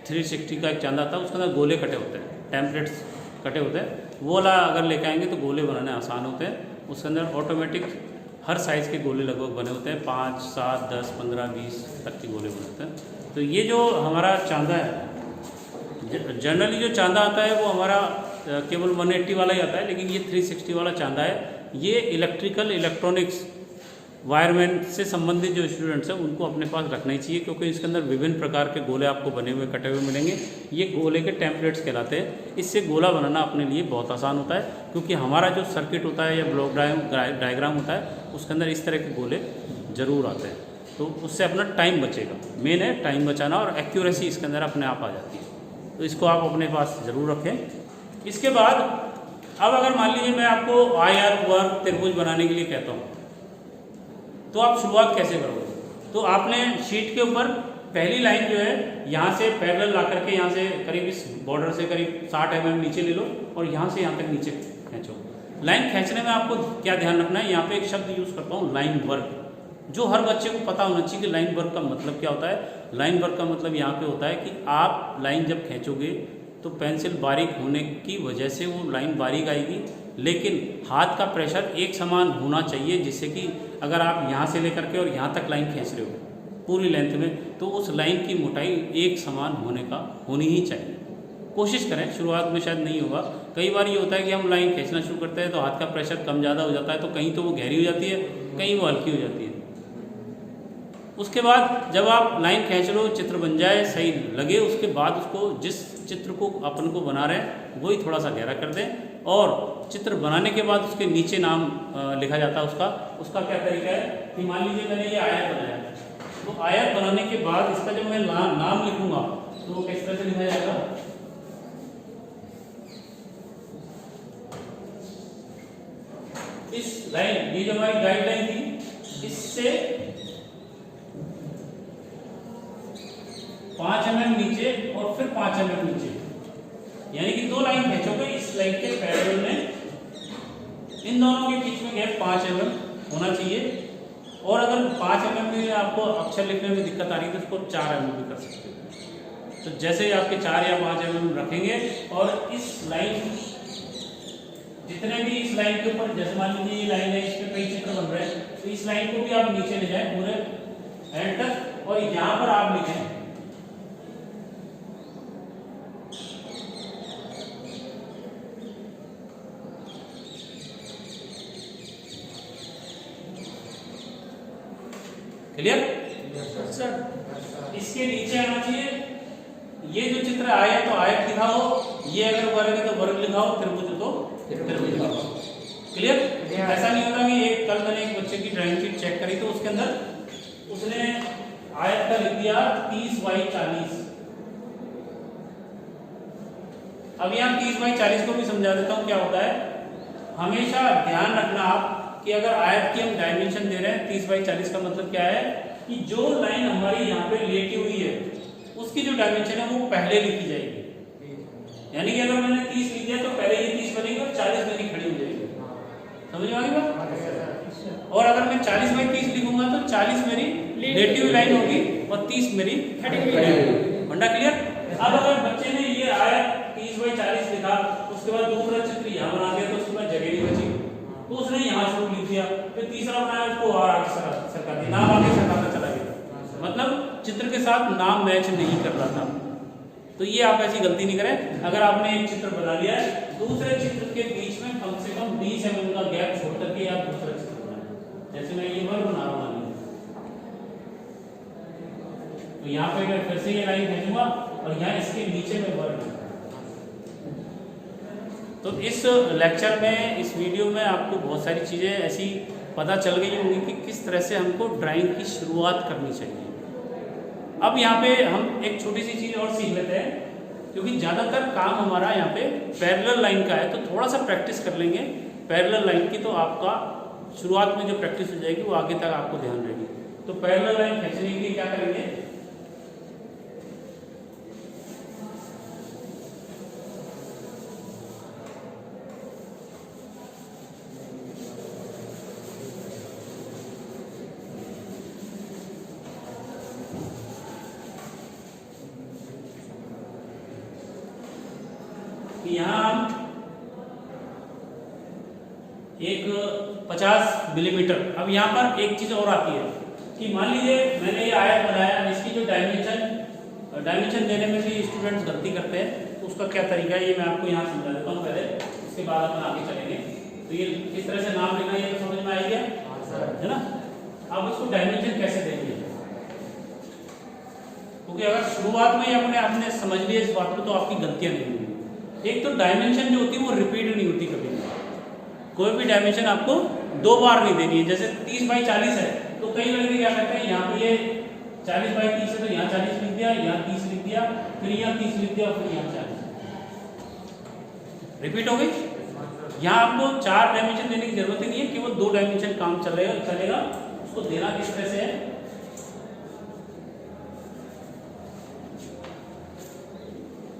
360 का एक चांदा आता है, उसके अंदर गोले कटे होते हैं, टेम्पलेट्स कटे होते हैं, वो वाला अगर लेके आएंगे तो गोले बनाने आसान होते हैं। उसके अंदर ऑटोमेटिक हर साइज़ के गोले लगभग बने होते हैं, 5, 7, 10, 15, 20 तक के गोले बने होते हैं। तो ये जो हमारा चांदा है, जनरली जो चांदा आता है वो हमारा केवल 180 वाला ही आता है, लेकिन ये 360 वाला चांदा है। ये इलेक्ट्रिकल, इलेक्ट्रॉनिक्स, वायरमैन से संबंधित जो स्टूडेंट्स हैं उनको अपने पास रखना ही चाहिए, क्योंकि इसके अंदर विभिन्न प्रकार के गोले आपको बने हुए, कटे हुए मिलेंगे। ये गोले के टेम्पलेट्स कहलाते हैं। इससे गोला बनाना अपने लिए बहुत आसान होता है, क्योंकि हमारा जो सर्किट होता है या ब्लॉक डायग्राम होता है उसके अंदर इस तरह के गोले ज़रूर आते हैं, तो उससे अपना टाइम बचेगा। मेन है टाइम बचाना, और एक्यूरेसी इसके अंदर अपने आप आ जाती है, तो इसको आप अपने पास ज़रूर रखें। इसके बाद अब अगर मान लीजिए मैं आपको आयत, वर्ग, त्रिभुज बनाने के लिए कहता हूँ, तो आप शुरुआत कैसे करोगे? तो आपने शीट के ऊपर पहली लाइन जो है यहाँ से पैरेलल ला करके यहाँ से करीब इस बॉर्डर से करीब 60 mm नीचे ले लो और यहाँ से यहाँ तक नीचे खींचो। लाइन खींचने में आपको क्या ध्यान रखना है, यहाँ पे एक शब्द यूज़ करता हूँ लाइन वर्क, जो हर बच्चे को पता होना चाहिए कि लाइन वर्क का मतलब क्या होता है। लाइन वर्क का मतलब यहाँ पे होता है कि आप लाइन जब खींचोगे तो पेंसिल बारीक होने की वजह से वो लाइन बारीक आएगी, लेकिन हाथ का प्रेशर एक समान होना चाहिए, जिससे कि अगर आप यहाँ से लेकर के और यहाँ तक लाइन खींच रहे हो पूरी लेंथ में, तो उस लाइन की मोटाई एक समान होनी ही चाहिए। कोशिश करें, शुरुआत में शायद नहीं होगा, कई बार ये होता है कि हम लाइन खींचना शुरू करते हैं तो हाथ का प्रेशर कम ज़्यादा हो जाता है, तो कहीं तो वो गहरी हो जाती है, कहीं वो हल्की हो जाती है। उसके बाद जब आप लाइन खींच लो, चित्र बन जाए, सही लगे, उसके बाद उसको जिस चित्र को अपन को बना रहे हैं वही थोड़ा सा गहरा कर दें, और चित्र बनाने के बाद उसके नीचे नाम लिखा जाता है उसका क्या तरीका है कि मान लीजिए मैंने ये आयत बनाया, तो आयत बनाने के बाद इसका जब मैं नाम लिखूंगा तो वो किस तरह से लिखा जाएगा? इस लाइन, ये जो हमारी गाइडलाइन थी, इससे 5 mm नीचे और फिर 5 mm नीचे, यानी कि 2 लाइन खींचोगे इस लाइन के पैरेलल में, इन दोनों के बीच में गैप 5 mm होना चाहिए। और अगर 5 mm में आपको अक्षर लिखने में दिक्कत आ रही है तो उसको 4 mm भी कर सकते हो। तो जैसे ही आपके 4 या 5 mm रखेंगे, और इस लाइन, जितने भी इस लाइन के ऊपर, जैसे मान लीजिए ये लाइन है, इस पे कई चित्र बन रहे हैं, तो इस लाइन को भी आप नीचे ले जाएं पूरे एंड तक, और यहाँ पर आप लिखें क्लियर सर। इसके नीचे आना चाहिए, ये जो चित्र आया तो आयत लिखा हो, ये अगर वर्ग है तो वर्ग लिखा हो, त्रिभुज तो त्रिभुज लिखा हो। क्लियर? ऐसा नहीं होता कि कल मैंने एक बच्चे की ड्राइंग शीट चेक करी तो उसके अंदर उसने आयत का लिख दिया 30x40। अब यहाँ 30x40 को भी समझा देता हूँ क्या होता है। हमेशा ध्यान रखना आप कि अगर आयत की हम डायमेंशन दे रहे हैं 30x40 का मतलब क्या है कि जो लाइन हमारी यहाँ पे लेटी हुई है उसकी जो डायमेंशन है वो पहले लिखी जाएगी। यानी कि अगर मैंने 30 लिख दिया तो पहले ये 30 बनेगी और 40 मेरी खड़ी हो जाएगी। समझ में आ गई बात? और अगर मैं 40x30 लिखूंगा तो 40 मेरी लेटी हुई लाइन होगी और 30 मेरी खड़ी हुई लाइन होगी। वंडा क्लियर? अब अगर बच्चे ने ये आयत 30 बाई 40 लिखा, उसके बाद दूसरा चित्र यहाँ बना दिया तो उसके बाद जगह नहीं बची, तो उसने यहाँ शुरू लिख दिया, फिर तीसरा बनाया उसको और आगे सरका दिया, नाम आगे सरकाता चला गया, मतलब चित्र के साथ नाम मैच नहीं कर रहा था। तो ये आप ऐसी गलती नहीं करें। अगर आपने एक चित्र बना लिया है, दूसरे चित्र के बीच में कम से कम 20 mm का गैप छोड़ करके आप दूसरा चित्र बनाएं। जैसे मैं ये वर्ग बना रहा हूँ, तो यहाँ पे मैं फिर से ये लाइन भेजूंगा और यहाँ इसके नीचे में वर्ग। तो इस लेक्चर में, इस वीडियो में आपको बहुत सारी चीज़ें ऐसी पता चल गई होंगी कि किस तरह से हमको ड्राइंग की शुरुआत करनी चाहिए। अब यहाँ पे हम एक छोटी सी चीज़ और सीख लेते हैं, क्योंकि ज़्यादातर काम हमारा यहाँ पे पैरेलल लाइन का है, तो थोड़ा सा प्रैक्टिस कर लेंगे पैरेलल लाइन की, तो आपका शुरुआत में जो प्रैक्टिस हो जाएगी वो आगे तक आपको ध्यान रहेगी। तो पैरेलल लाइन खींचने के लिए क्या करेंगे, यहाँ हम एक 50 मिलीमीटर। अब यहाँ पर एक चीज और आती है कि मान लीजिए मैंने ये आयत बनाया, इसकी जो डायमेंशन देने में भी स्टूडेंट्स गलती करते हैं, तो उसका क्या तरीका है ये मैं आपको यहाँ समझा देता हूँ पहले, उसके बाद अपन आगे चलेंगे। तो ये किस तरह से नाम लिखना है ये तो समझ में आ गया है ना। अब इसको डायमेंशन कैसे देंगे, क्योंकि अगर शुरुआत में ही आपने समझ लिया इस बात को तो आपकी गलतियां नहीं होंगी। एक तो डायमेंशन जो होती है वो रिपीट नहीं होती कभी, कोई भी डायमेंशन आपको 2 बार नहीं देनी है। जैसे 30 बाई 40 है, तो कई लड़के क्या करते हैं, यहाँ पे ये 40 बाई 30 है तो यहाँ 40 लिख दिया, यहाँ 30 लिख दिया, फिर यहाँ 30 लिख दिया और फिर यहाँ 40 रिपीट हो गई। यहाँ आपको 4 डायमेंशन देने की जरूरत ही नहीं है, केवल 2 डायमेंशन काम चलेगा। उसको देना किस तरह से है,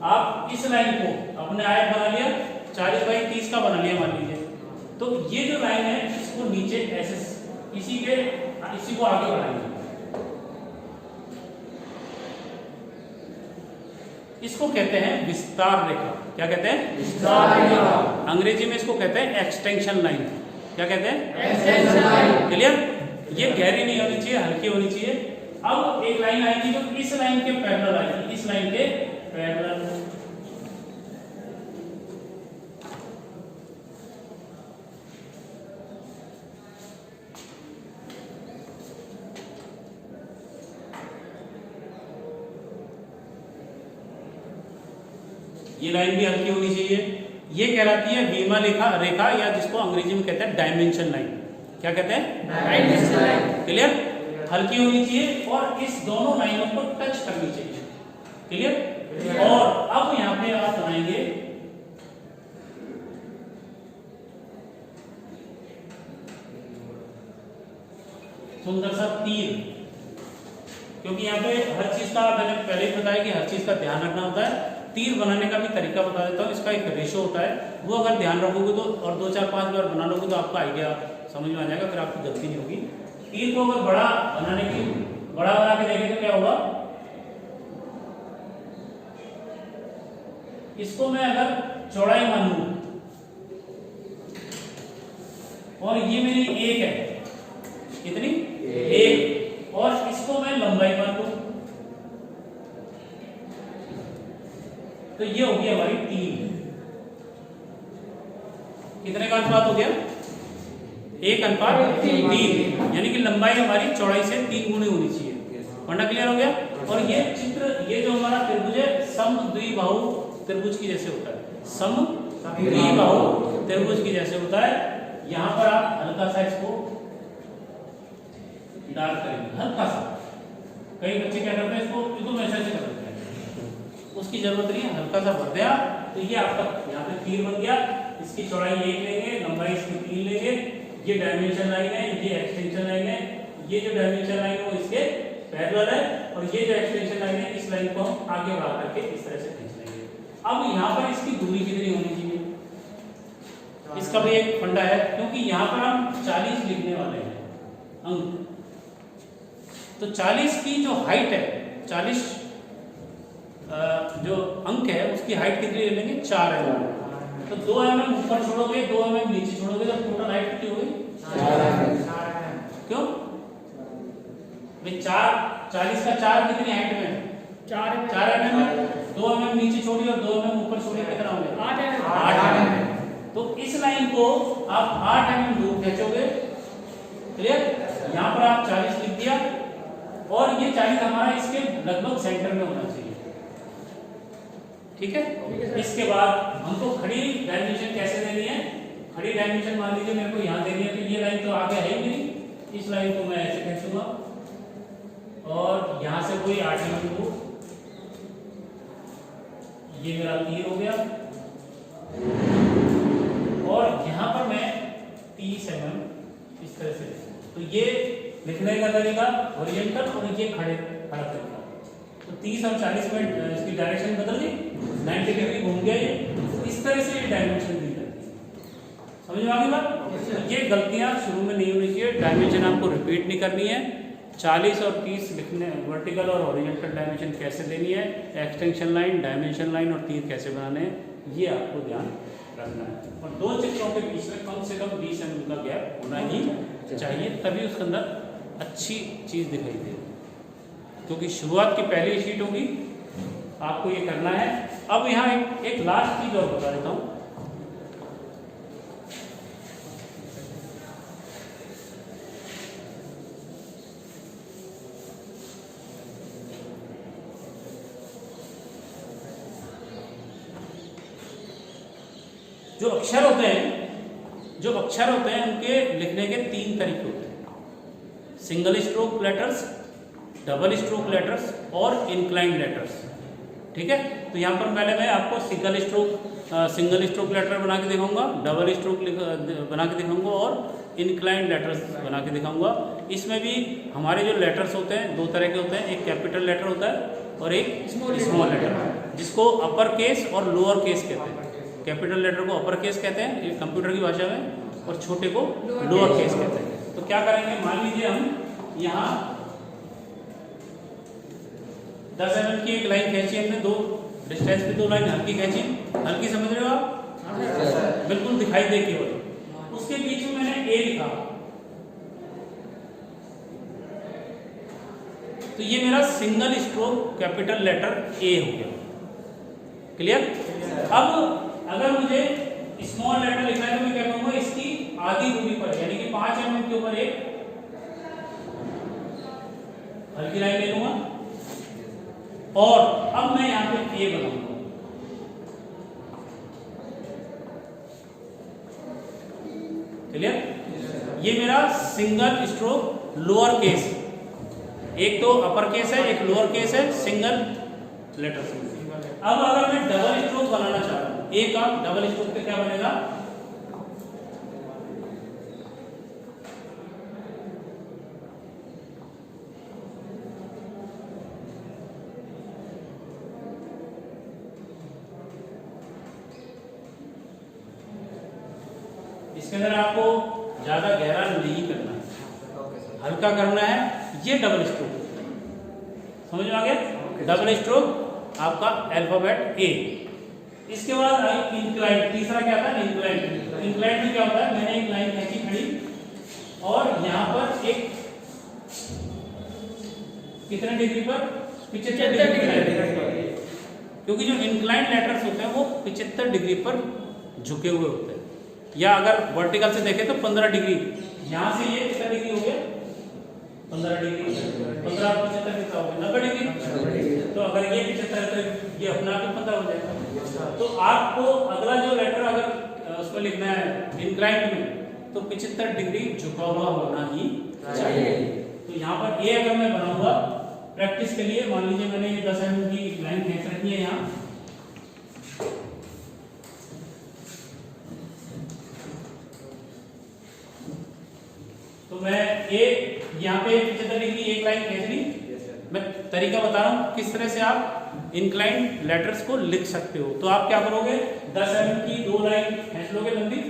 आप इस लाइन को अपने आयत बना लिया, 40 बाई 30 का बना लिया मान लीजिए, तो ये जो लाइन है इसको नीचे ऐसे इसी को आगे बढ़ाएंगे, इसको कहते हैं विस्तार रेखा। क्या कहते हैं, विस्तार रेखा। अंग्रेजी में इसको कहते हैं एक्सटेंशन लाइन। क्या कहते हैं, एक्सटेंशन लाइन। क्लियर, ये गहरी नहीं होनी चाहिए, हल्की होनी चाहिए। अब एक लाइन आएगी जो इस लाइन के पैरेलल आएगी, इस लाइन के पैरेलल। ये लाइन भी हल्की होनी चाहिए। ये कहलाती है बीमा रेखा या जिसको अंग्रेजी में कहते हैं डायमेंशन लाइन। क्या कहते हैं, डायमेंशन लाइन। क्लियर, हल्की होनी चाहिए और इस दोनों लाइनों को टच करनी चाहिए। क्लियर। और अब यहाँ पे आप बनाएंगे सुंदर सा तीर, क्योंकि यहाँ पे हर चीज का मैंने पहले ही बताया कि हर चीज का ध्यान रखना होता है। तीर बनाने का भी तरीका बता देता हूँ, इसका एक रेशो होता है, वो अगर ध्यान रखोगे तो और 2-4-5 बार बना लोगे तो आपका आइडिया समझ में आ जाएगा, फिर आपकी गलती नहीं होगी। तीर को अगर बड़ा बना के देखें तो क्या होगा, इसको मैं अगर चौड़ाई मान लूं और ये मेरी 1 है, कितनी 1, और इसको मैं लंबाई मान लूं तो ये होगी हमारी 3। कितने का अनुपात हो गया, 1:3, यानी कि लंबाई हमारी चौड़ाई से 3 गुनी होनी चाहिए। वरना क्लियर हो गया। और ये चित्र, ये जो हमारा त्रिभुज है समद्विबाहु त्रिभुज की जैसे होता है, समद्विबाहु त्रिभुज की जैसे होता है। यहां पर आप हल्का सा इसको डार्क करेंगे, हल्का सा। कई बच्चे क्या करते हैं, इसको एकदम ऐसे कर देते हैं, उसकी जरूरत नहीं है, हल्का सा भर दिया तो ये आपका यहाँ पे तीर बन गया। इसकी चौड़ाई 1 लेंगे, लंबाई इसकी 3 लेंगे। ये डायमेंशन लाइन है, ये एक्सटेंशन लाइन है। ये जो डायमेंशन लाइन है वो इसके पैरेलल है, और ये जो एक्सटेंशन लाइन है इस लाइन को हम आगे बढ़ा करके इस तरह से खींच लेंगे। अब यहाँ पर इसकी दूरी कितनी होनी चाहिए, इसका भी एक फंडा है, क्योंकि यहाँ पर हम 40 लिखने वाले हैं अंक। तो 40 की जो हाइट है, 40 जो अंक है उसकी हाइट कितनी ले लेंगे 4 mm। तो 2 mm ऊपर छोड़ोगे 2 mm नीचे छोड़ोगे तो टोटल हाइट कितनी होगी 4 mm। क्यों भाई 40 का 4 कितनी हाइट में 4 mm है। 2 mm नीचे छोड़िए और 2 mm ऊपर छोड़िए कितना हो गया 8 mm। तो इस लाइन को आप 8 mm दूर खींचोगे। क्लियर। यहाँ पर आप 40 लिख दिया और ये 40 हमारा इसके लगभग सेंटर में होना चाहिए। ठीक है। इसके बाद हमको खड़ी डायमेंशन कैसे देनी है। खड़ी डायमेंशन मान लीजिए मेरे को यहाँ देनी है, तो ये लाइन तो आगे है ही नहीं, इस लाइन को मैं ऐसे खींचूंगा और यहाँ से कोई 8 mm दूर, ये मेरा तीर हो गया और यहाँ पर मैं 30 mm इस तरह से। तो ये लिखने का तरीका हॉरिजॉन्टल और ये खड़ा तरीका। तो 30 और 40 में इसकी डायरेक्शन बदल गई, 90 डिग्री घूम गया ये। तो इस तरह से ये डायमेंशन दी जाती है। समझ में आ गई बात। ये गलतियां शुरू में नहीं होनी चाहिए। डायमेंशन आपको रिपीट नहीं करनी है। 40 और 30 लिखने, वर्टिकल और हॉरिजॉन्टल डायमेंशन कैसे देनी है, एक्सटेंशन लाइन, डायमेंशन लाइन और तीर कैसे बनाने हैं, ये आपको ध्यान रखना है। और दो चित्रों के बीच में कम से कम 20 mm का गैप होना ही चाहिए, तभी उसके अंदर अच्छी चीज दिखाई देगी। क्योंकि शुरुआत की पहली शीट होगी, आपको ये करना है। अब यहाँ एक लास्ट चीज और बता देता हूँ। जो अक्षर होते हैं उनके लिखने के 3 तरीके होते हैं। Single stroke letters, double stroke letters और इंक्लाइन लेटर्स। ठीक है। तो यहाँ पर पहले मैं आपको सिंगल स्ट्रोक लेटर बना के दिखाऊंगा, डबल स्ट्रोक बना के दिखाऊंगा और इंक्लाइन लेटर्स बना के दिखाऊंगा। इसमें भी हमारे जो लेटर्स होते हैं 2 तरह के होते हैं। एक कैपिटल लेटर होता है और एक स्मॉल लेटर, जिसको अपर केस और लोअर केस कहते हैं। कैपिटल लेटर को अपर केस कहते हैं ये कंप्यूटर की भाषा में, और छोटे को लोअर केस कहते हैं। तो क्या करेंगे, मान लीजिए हम यहाँ 10 mm की एक लाइन खींची हमने, 2 डिस्टेंस पे 2 लाइन हल्की खींची। हल्की समझ रहे हो आप, बिल्कुल दिखाई दे केवल। उसके बीच में मैंने ए लिखा, तो ये मेरा single stroke capital letter A हो गया। क्लियर। अब अगर मुझे स्मॉल लेटर लिखना है तो मैं क्या करूंगा, इसकी आधी दूरी पर यानी कि 5 mm के ऊपर एक हल्की लाइन ले लूंगा और अब मैं यहां पे ए बनाऊंगा। क्लियर। ये मेरा सिंगल स्ट्रोक लोअर केस, एक तो अपर केस है एक लोअर केस है, सिंगल लेटर। अब अगर मैं डबल स्ट्रोक बनाना चाहता हूं, ए का डबल स्ट्रोक पे क्या बनेगा, इसके अंदर आपको ज्यादा गहरा नहीं करना है, हल्का करना है। ये डबल स्ट्रोक समझ में आ गया। डबल स्ट्रोक आपका अल्फाबेट ए। इसके बाद आई इंक्लाइन। तीसरा क्या था, इंक्लाइन। इंक्लाइन में क्या होता है, मैंने एक लाइन खींची खड़ी और यहाँ पर एक कितने डिग्री पर, 75 डिग्री। क्योंकि जो इंक्लाइन लेटर्स होते हैं वो 75 डिग्री पर झुके हुए होते हैं, या अगर वर्टिकल से देखें तो 15 डिग्री। यहाँ से ये कितना डिग्री हो गया, 15 डिग्री। 15 और 75 कितना हो गया, 90 डिग्री। तो अगर ये 75 है तो ये अपना आप 15 हो जाएगा। तो आपको अगला जो लेटर अगर उसमें लिखना है इंक्लाइन में, तो 75 डिग्री झुका हुआ होना ही चाहिए। तो यहाँ पर ए अगर मैं बनाऊंगा प्रैक्टिस के लिए, मान लीजिए मैंने ये 10 mm की लाइन खींच रखी है यहाँ, तो मैं ए यहाँ पे 75 डिग्री एक लाइन खींच ली। मैं तरीका बता रहा हूँ किस तरह से आप इंक्लाइन लेटर्स को लिख सकते हो। तो आप क्या करोगे, 10 mm की 2 लाइन खींच लोगे लंबी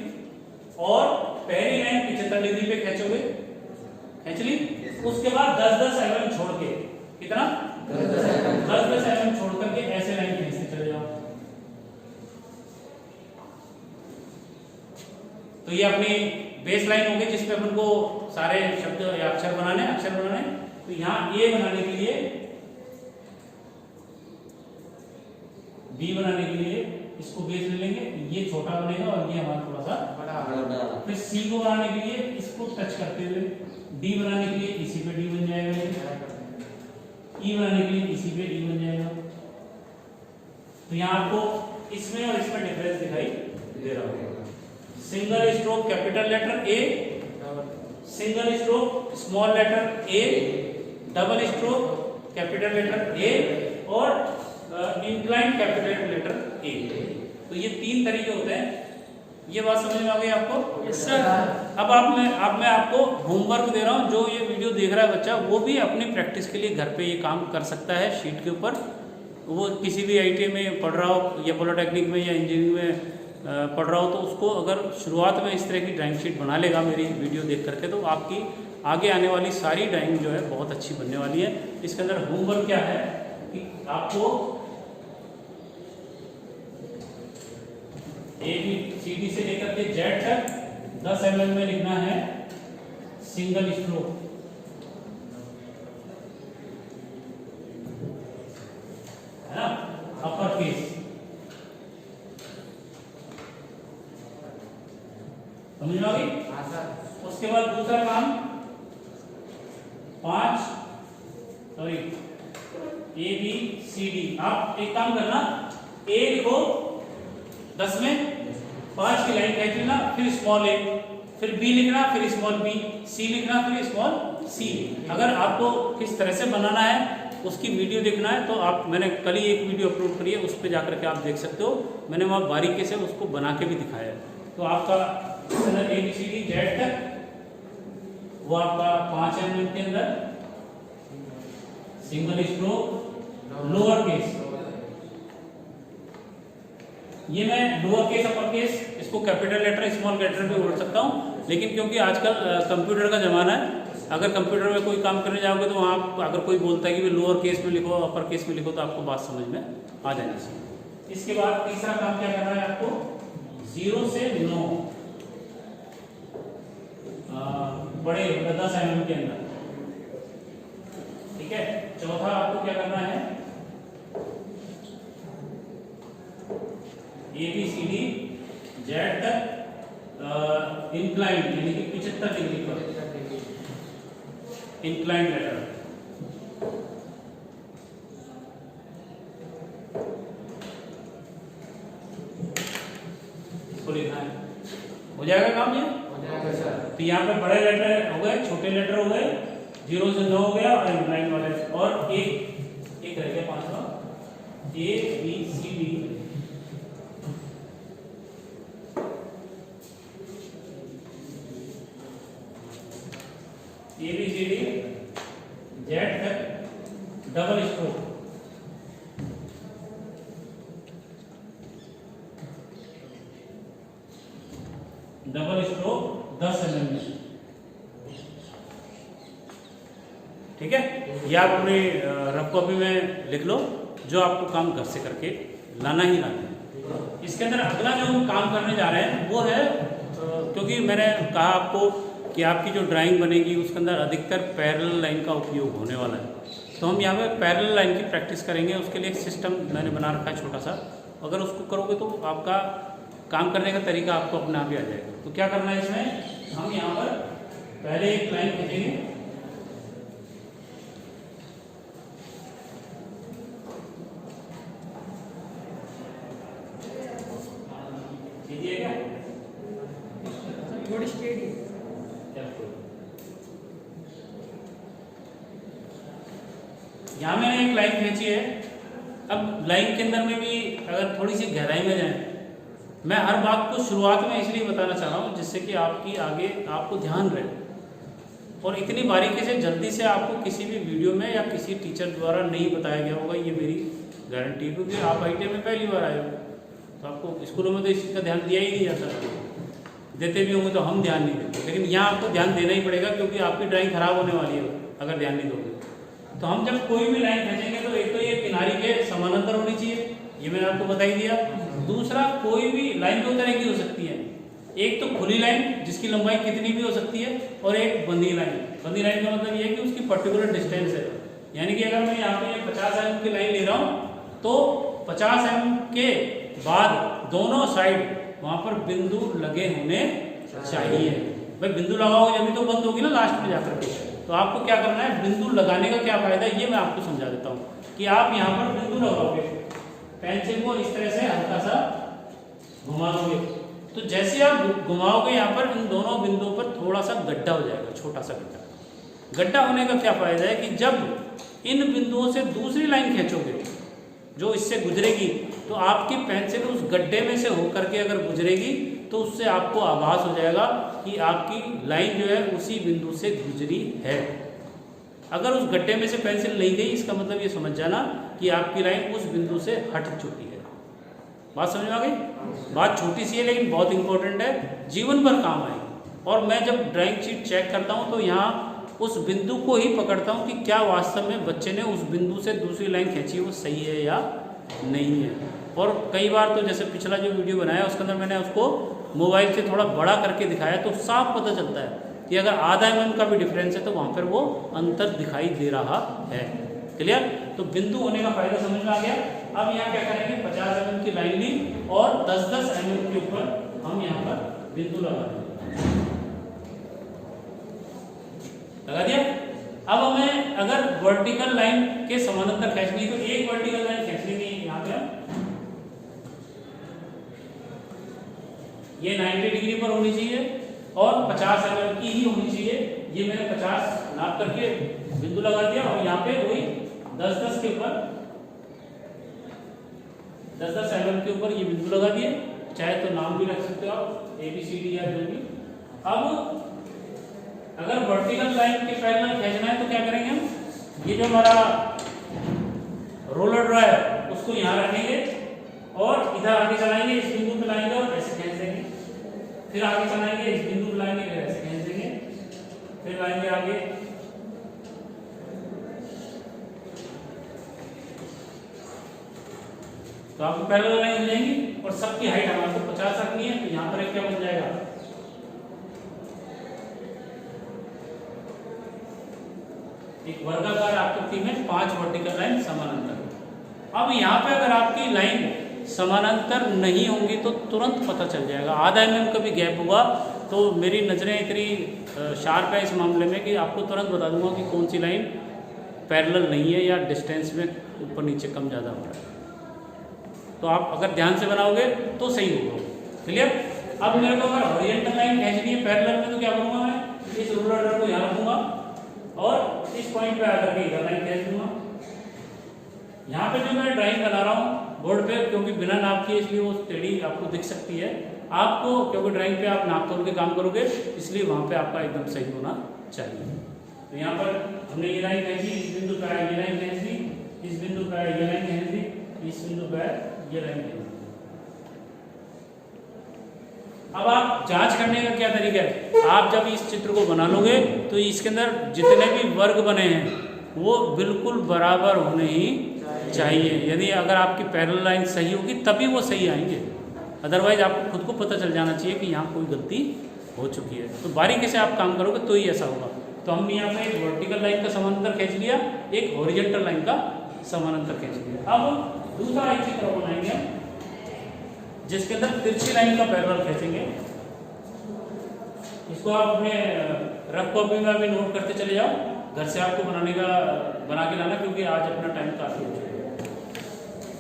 और पहली लाइन 75 डिग्री पे खींचोगे, खींच ली। उसके बाद 10-10 mm छोड़ के, कितना 10-10 mm छोड़ करके ऐसे लाइन खींचते चले जाओ। तो ये अपनी बेस लाइन होगी जिसपे अपन को सारे शब्द या अक्षर बनाने तो यहाँ ए बनाने के लिए, बी बनाने के लिए इसको बेस ले लेंगे, ये छोटा बनेगा और ये हमारा थोड़ा सा बड़ा। फिर सी को बनाने के लिए इसको टच करते हुए, डी बनाने के लिए इसी पे डी बन जाएगा, ई बनाने के लिए इसी पे ई बन जाएगा। तो यहाँ आपको इसमें और इसमें डिफरेंस दिखाई दे रहा होगा। Single stroke capital letter A, single stroke small letter A, double stroke capital letter A और इंक्लाइन कैपिटल लेटर ए। तो ये 3 तरीके होते हैं। ये बात समझ में आ गई आपको? Yes sir. अब मैं आपको होमवर्क दे रहा हूँ। जो ये वीडियो देख रहा है बच्चा, वो भी अपनी प्रैक्टिस के लिए घर पे ये काम कर सकता है शीट के ऊपर। वो किसी भी IIT में पढ़ रहा हो या पॉलिटेक्निक में या इंजीनियरिंग में पढ़ रहा हो, तो उसको अगर शुरुआत में इस तरह की ड्राइंग शीट बना लेगा मेरी वीडियो देख करके, तो आपकी आगे आने वाली सारी ड्राइंग जो है बहुत अच्छी बनने वाली है। इसके अंदर होमवर्क क्या है कि आपको ABCD से लेकर के Z तक 10 mm में लिखना है सिंगल स्ट्रोक, है ना, अपर केस। समझ में आ गई? उसके बाद दूसरा काम 5 ABCD। आप एक काम करना, A लिखो 10 में, 5 की लाइन खींच लेना, फिर स्मॉल ए, फिर बी लिखना, फिर स्मॉल बी, सी लिखना, फिर स्मॉल सी। अगर आपको किस तरह से बनाना है उसकी वीडियो देखना है तो आप, मैंने कल ही एक वीडियो अपलोड करी है, उस पर जाकर के आप देख सकते हो। मैंने वहाँ बारीकी से उसको बना के भी दिखाया है। तो आपका ABCD Z तक वो आपका 5 mm के अंदर सिंगल स्ट्रोक लोअर केस। ये मैं लोअर केस अपर केस इसको कैपिटल लेटर स्मॉल लेटर भी बोल सकता हूँ, लेकिन क्योंकि आजकल कंप्यूटर का ज़माना है, अगर कंप्यूटर में कोई काम करने जाओगे तो वहाँ अगर कोई बोलता है कि लोअर केस में लिखो अपर केस में लिखो, तो आपको बात समझ में आ जानी चाहिए। इसके बाद तीसरा काम क्या करना है आपको, 0 से 9 बड़े 10 mm के अंदर, ठीक है। चौथा आपको क्या करना है, ABCD Z तक इंक्लाइन यानी कि 75 डिग्री पर इंक्लाइन लेटर। इसको लिखना है, हो जाएगा काम ये? हो जाएगा सर। तो यहाँ पे बड़े लेटर हो गए, छोटे लेटर हो गए, 0 से 9 हो गया और इंक्लाइन वाले, और एक रह गया 5वां ABCD। ABCD Z तक double stroke, double stroke 10 mm में, ठीक है। या आप अपनी रफ कॉपी में लिख लो, जो आपको काम घर से करके लाना ही लाना है। इसके अंदर अगला जो हम काम करने जा रहे हैं वो है, क्योंकि मैंने कहा आपको कि आपकी जो ड्राइंग बनेगी उसके अंदर अधिकतर पैरेलल लाइन का उपयोग होने वाला है, तो हम यहाँ पे पैरेलल लाइन की प्रैक्टिस करेंगे। उसके लिए एक सिस्टम मैंने बना रखा है छोटा सा, अगर उसको करोगे तो आपका काम करने का तरीका आपको अपने आप ही आ जाएगा। तो क्या करना है इसमें, हम यहाँ पर पहले एक लाइन खींचेंगे, खींचिए क्या थोड़ी स्ट्रेट है। यहाँ मैंने एक लाइन खींची है। अब लाइन के अंदर में भी अगर थोड़ी सी गहराई में जाए, मैं हर बात को शुरुआत में इसलिए बताना चाह रहा हूँ जिससे कि आपकी आगे आपको ध्यान रहे, और इतनी बारीकी से जल्दी से आपको किसी भी वीडियो में या किसी टीचर द्वारा नहीं बताया गया होगा, ये मेरी गारंटी। क्योंकि आप IIT में पहली बार आए हो, तो आपको स्कूलों में तो इस चीज़ का ध्यान दिया ही नहीं जाता, देते भी होंगे तो हम ध्यान नहीं देते, लेकिन यहाँ आपको ध्यान देना ही पड़ेगा क्योंकि आपकी ड्राइंग खराब होने वाली है अगर ध्यान नहीं दोगे। तो हम जब कोई भी लाइन खींचेंगे तो एक तो ये किनारी के समानांतर होनी चाहिए, ये मैंने आपको बता ही दिया। दूसरा, कोई भी लाइन दो तरह की हो सकती है, एक तो खुली लाइन जिसकी लंबाई कितनी भी हो सकती है, और एक बंधी लाइन। बंधी लाइन का मतलब ये है कि उसकी पर्टिकुलर डिस्टेंस है, यानी कि अगर मैं यहाँ पे 50 mm की लाइन ले रहा हूँ तो 50 mm के बाद दोनों साइड वहां पर बिंदु लगे होने चाहिए। भाई बिंदु लगाओगे जब तो बंद होगी ना लास्ट में जाकर के। तो आपको क्या करना है, बिंदु लगाने का क्या फायदा है ये मैं आपको समझा देता हूँ कि आप यहाँ पर बिंदु लगाओगे, पेंसिल को इस तरह से हल्का सा घुमा दोगे, तो जैसे आप घुमाओगे यहाँ पर इन दोनों बिंदुओं पर थोड़ा सा गड्ढा हो जाएगा, छोटा सा गड्ढा। गड्ढा होने का क्या फायदा है कि जब इन बिंदुओं से दूसरी लाइन खींचोगे जो इससे गुजरेगी, तो आपकी पेंसिल उस गड्ढे में से होकर के अगर गुजरेगी तो उससे आपको आभास हो जाएगा कि आपकी लाइन जो है उसी बिंदु से गुजरी है। अगर उस गड्ढे में से पेंसिल नहीं गई, इसका मतलब ये समझ जाना कि आपकी लाइन उस बिंदु से हट चुकी है। बात समझ में आ गई? बात छोटी सी है लेकिन बहुत इंपॉर्टेंट है, जीवन भर काम आएगी। और मैं जब ड्राइंग शीट चेक करता हूँ तो यहाँ उस बिंदु को ही पकड़ता हूँ कि क्या वास्तव में बच्चे ने उस बिंदु से दूसरी लाइन खींची वो सही है या नहीं है। और कई बार तो जैसे पिछला जो वीडियो बनाया उसके अंदर मैंने उसको मोबाइल से थोड़ा बड़ा करके दिखाया तो साफ पता चलता है कि अगर आधा mm का भी डिफरेंस है तो वहाँ पर वो अंतर दिखाई दे रहा है। क्लियर? तो बिंदु होने का फायदा समझ में आ गया। अब यहाँ क्या करेंगे, 50 mm की लाइन ली और 10-10 mm के ऊपर हम यहाँ पर बिंदु लगा देंगे। लगा दिया। अब हमें अगर वर्टिकल लाइन के समानांतर खींचनी तो एक वर्टिकल लाइन खींच लेंगे यहाँ पे, ये 90 डिग्री पर होनी चाहिए और 50 mm की ही होनी चाहिए। ये मैंने 50 नाप करके बिंदु लगा दिया और यहाँ पे वही 10-10 के ऊपर 10-10 mm के ऊपर ये बिंदु लगा दिए। चाहे तो नाम भी रख सकते हो आप, ABCD या जो भी। अब अगर वर्टिकल लाइन के पैरेलल खींचना है तो क्या करेंगे हम, ये जो हमारा रोलर ड्रा है उसको यहाँ रखेंगे और इधर आगे चलाएंगे, इस बिंदु पे लाएंगे और ऐसे खींच देंगे, फिर आगे चलाएंगे, इस बिंदु पे लाएंगे, फिर ऐसे खींच देंगे, फिर लाएंगे आगे। तो आपको पैरेलल लाइन मिल जाएंगी और सबकी हाइट हमारे को 50 रखनी है, तो यहाँ पर एक क्या बन जाएगा, एक वर्गाकार आकृति में 5 वर्टिकल लाइन समानांतर। अब यहाँ पे अगर आपकी लाइन समानांतर नहीं होंगी तो तुरंत पता चल जाएगा। आधा mm का भी गैप होगा तो मेरी नज़रें इतनी शार्प है इस मामले में कि आपको तुरंत बता दूंगा कि कौन सी लाइन पैरेलल नहीं है या डिस्टेंस में ऊपर नीचे कम ज़्यादा हो रहा है। तो आप अगर ध्यान से बनाओगे तो सही होगा। क्लियर? अब मेरे को अगर हॉरिजॉन्टल लाइन खींचनी है पैरेलल में तो क्या करूँगा, मैं इस रूलर को यहाँ रखूँगा और इस पॉइंट पे आकर के इधर लाइन खींच दूंगा। यहाँ पे जो मैं ड्राइंग बना रहा हूँ बोर्ड पे, क्योंकि बिना नाप किए इसलिए वो टेढ़ी आपको दिख सकती है आपको, क्योंकि ड्राइंग पे आप नाप तोल के काम करोगे इसलिए वहाँ पे आपका एकदम सही होना चाहिए। तो यहाँ पर हमने ये लाइन खींची, इस बिंदु पे ये लाइन खींच दी, इस बिंदु पे ये लाइन खींच दी, इस बिंदु पे ये लाइन खींच दी। अब आप जांच करने का क्या तरीका है, आप जब इस चित्र को बना लोगे तो इसके अंदर जितने भी वर्ग बने हैं वो बिल्कुल बराबर होने ही चाहिए। यदि अगर आपकी पैरेलल लाइन सही होगी तभी वो सही आएंगे, अदरवाइज आपको खुद को पता चल जाना चाहिए कि यहाँ कोई गलती हो चुकी है। तो बारीकी से आप काम करोगे तो ही ऐसा होगा। तो हमने यहाँ पे एक वर्टिकल लाइन का समानांतर खींच लिया, एक हॉरिजॉन्टल लाइन का समानांतर खींच लिया। अब दूसरा एक चित्र बनाएंगे जिसके अंदर तिरछी लाइन का पैरेलल खींचेंगे। इसको आप अपने रफ कॉपी में अभी नोट करते चले जाओ, घर से आपको बना के लाना क्योंकि आज अपना टाइम काफी हो जाएगा।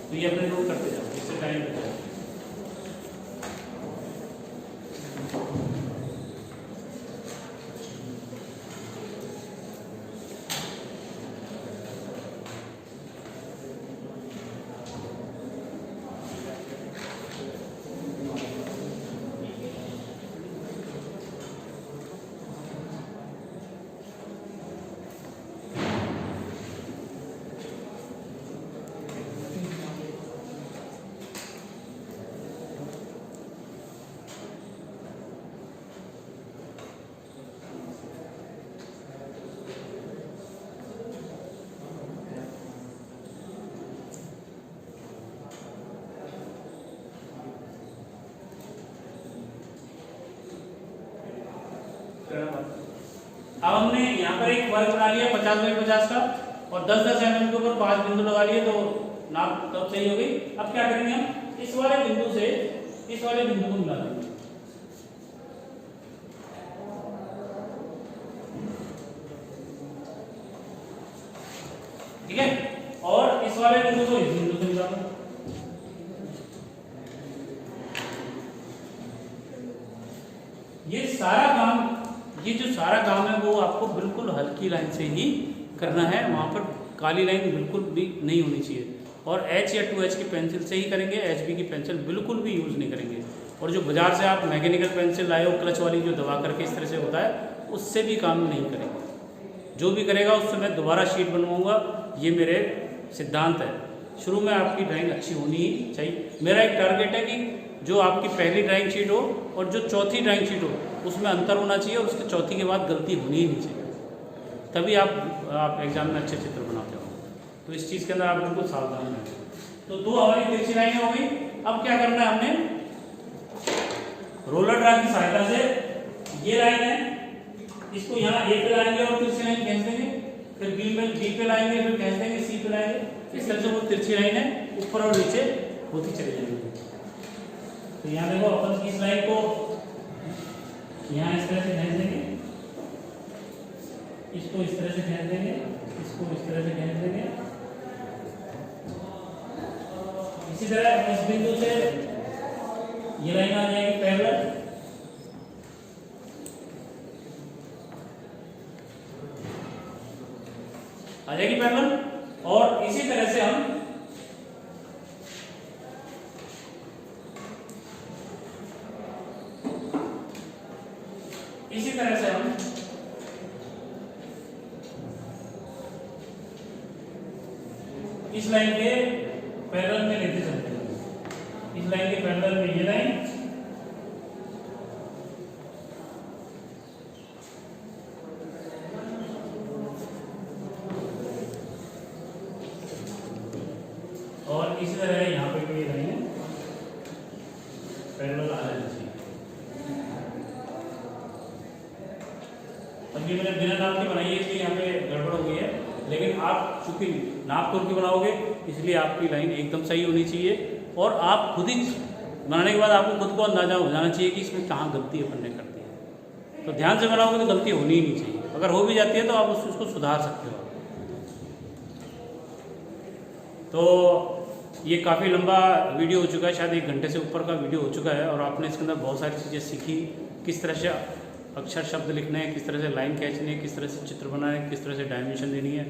तो ये अपने नोट करते जाओ, इससे टाइम बच जाएगा। अब हमने यहाँ पर एक वर्ग बना लिया 50 बाई 50 का और 10-10 mm के ऊपर 5 बिंदु लगा लिए, तो नाप तब सही हो गई। अब क्या करेंगे हम इस वाले बिंदु से इस वाले बिंदु को मिला देंगे, ठीक है, और इस वाले बिंदु को इस बिंदु से मिला दो। ये जो सारा काम है वो आपको बिल्कुल हल्की लाइन से ही करना है, वहाँ पर काली लाइन बिल्कुल भी नहीं होनी चाहिए। और H या 2H की पेंसिल से ही करेंगे, HB की पेंसिल बिल्कुल भी यूज़ नहीं करेंगे। और जो बाजार से आप मैकेनिकल पेंसिल लाए हो क्लच वाली, जो दबा करके इस तरह से होता है, उससे भी काम नहीं करेंगे। जो भी करेगा उससे मैं दोबारा शीट बनवाऊँगा, ये मेरे सिद्धांत है। शुरू में आपकी ड्राइंग अच्छी होनी ही चाहिए। मेरा एक टारगेट है कि जो आपकी पहली ड्राइंग शीट हो और जो चौथी ड्राइंग शीट हो उसमें अंतर होना चाहिए, और उसके चौथी के बाद गलती होनी ही नहीं चाहिए, तभी आप एग्जाम में अच्छे चित्र बनाते हो। तो इस चीज़ के अंदर आप बिल्कुल सावधान रहें। तो 2 हमारी तिरछी लाइनें हो गई। अब क्या करना है, हमने रोलर ड्रा की सहायता से ये लाइन है, इसको यहाँ A पे लाएंगे और तिरछी लाइन खींच देंगे, फिर B पे लाएंगे, फिर खींच देंगे C पे लाएंगे। इस तरह से वो तिरछी लाइन है ऊपर और नीचे होती चली जाएगी। तो यहाँ देखो अपन इस लाइन को यहाँ इस तरह से खींच देंगे, इसको इस तरह से खींच देंगे, इसको इस तरह से खींच देंगे। इसी तरह इस बिंदु से ये लाइन आ जाएगी पैरेलल, आ जाएगी पैरेलल। और इसी तरह से हम इस लाइन के पैरेलल में लेते चलते हैं। इस लाइन के पैरेलल में ये लाइन, और इसी तरह यहाँ पे भी ये लाइन है पैरेलल आ जानी चाहिए। अब ये मैंने बिना नाप के बनाई है, इसलिए यहाँ पे गड़बड़ हो गई है, लेकिन आप चूंकि नाप तोड़ के बनाओगे इसलिए आपकी लाइन एकदम सही होनी चाहिए। और आप खुद ही बनाने के बाद आपको खुद को अंदाजा हो जाना चाहिए कि इसमें कहाँ गलती अपन ने कर दी है। तो ध्यान से बनाओगे तो गलती होनी ही नहीं चाहिए, अगर हो भी जाती है तो आप उसको सुधार सकते हो। तो ये काफ़ी लंबा वीडियो हो चुका है, शायद 1 घंटे से ऊपर का वीडियो हो चुका है, और आपने इसके अंदर बहुत सारी चीज़ें सीखी, किस तरह से अक्षर शब्द लिखने हैं, किस तरह से लाइन खींचनी है, किस तरह से चित्र बनाना है, किस तरह से डायमेंशन देनी है,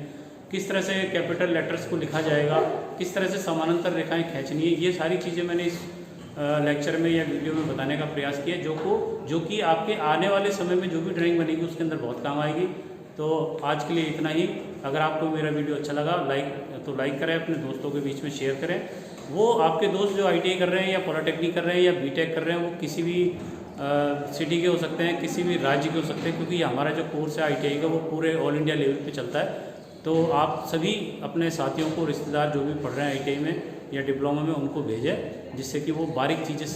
किस तरह से कैपिटल लेटर्स को लिखा जाएगा, किस तरह से समानांतर रेखाएं खींचनी है। ये सारी चीज़ें मैंने इस लेक्चर में या वीडियो में बताने का प्रयास किया, जो कि आपके आने वाले समय में जो भी ड्राइंग बनेगी उसके अंदर बहुत काम आएगी। तो आज के लिए इतना ही। अगर आपको मेरा वीडियो अच्छा लगा लाइक करें, अपने दोस्तों के बीच में शेयर करें। वो आपके दोस्त जो ITI कर रहे हैं या पॉलिटेक्निक कर रहे हैं या BTech कर रहे हैं, वो किसी भी सिटी के हो सकते हैं, किसी भी राज्य के हो सकते हैं, क्योंकि हमारा जो कोर्स है ITI का वो पूरे ऑल इंडिया लेवल पे चलता है। तो आप सभी अपने साथियों को, रिश्तेदार जो भी पढ़ रहे हैं ITI में या डिप्लोमा में, उनको भेजें, जिससे कि वो बारीक चीज़ें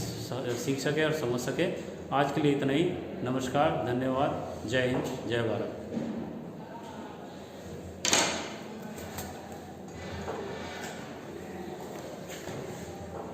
सीख सके और समझ सके। आज के लिए इतना ही। नमस्कार, धन्यवाद, जय हिंद, जय भारत।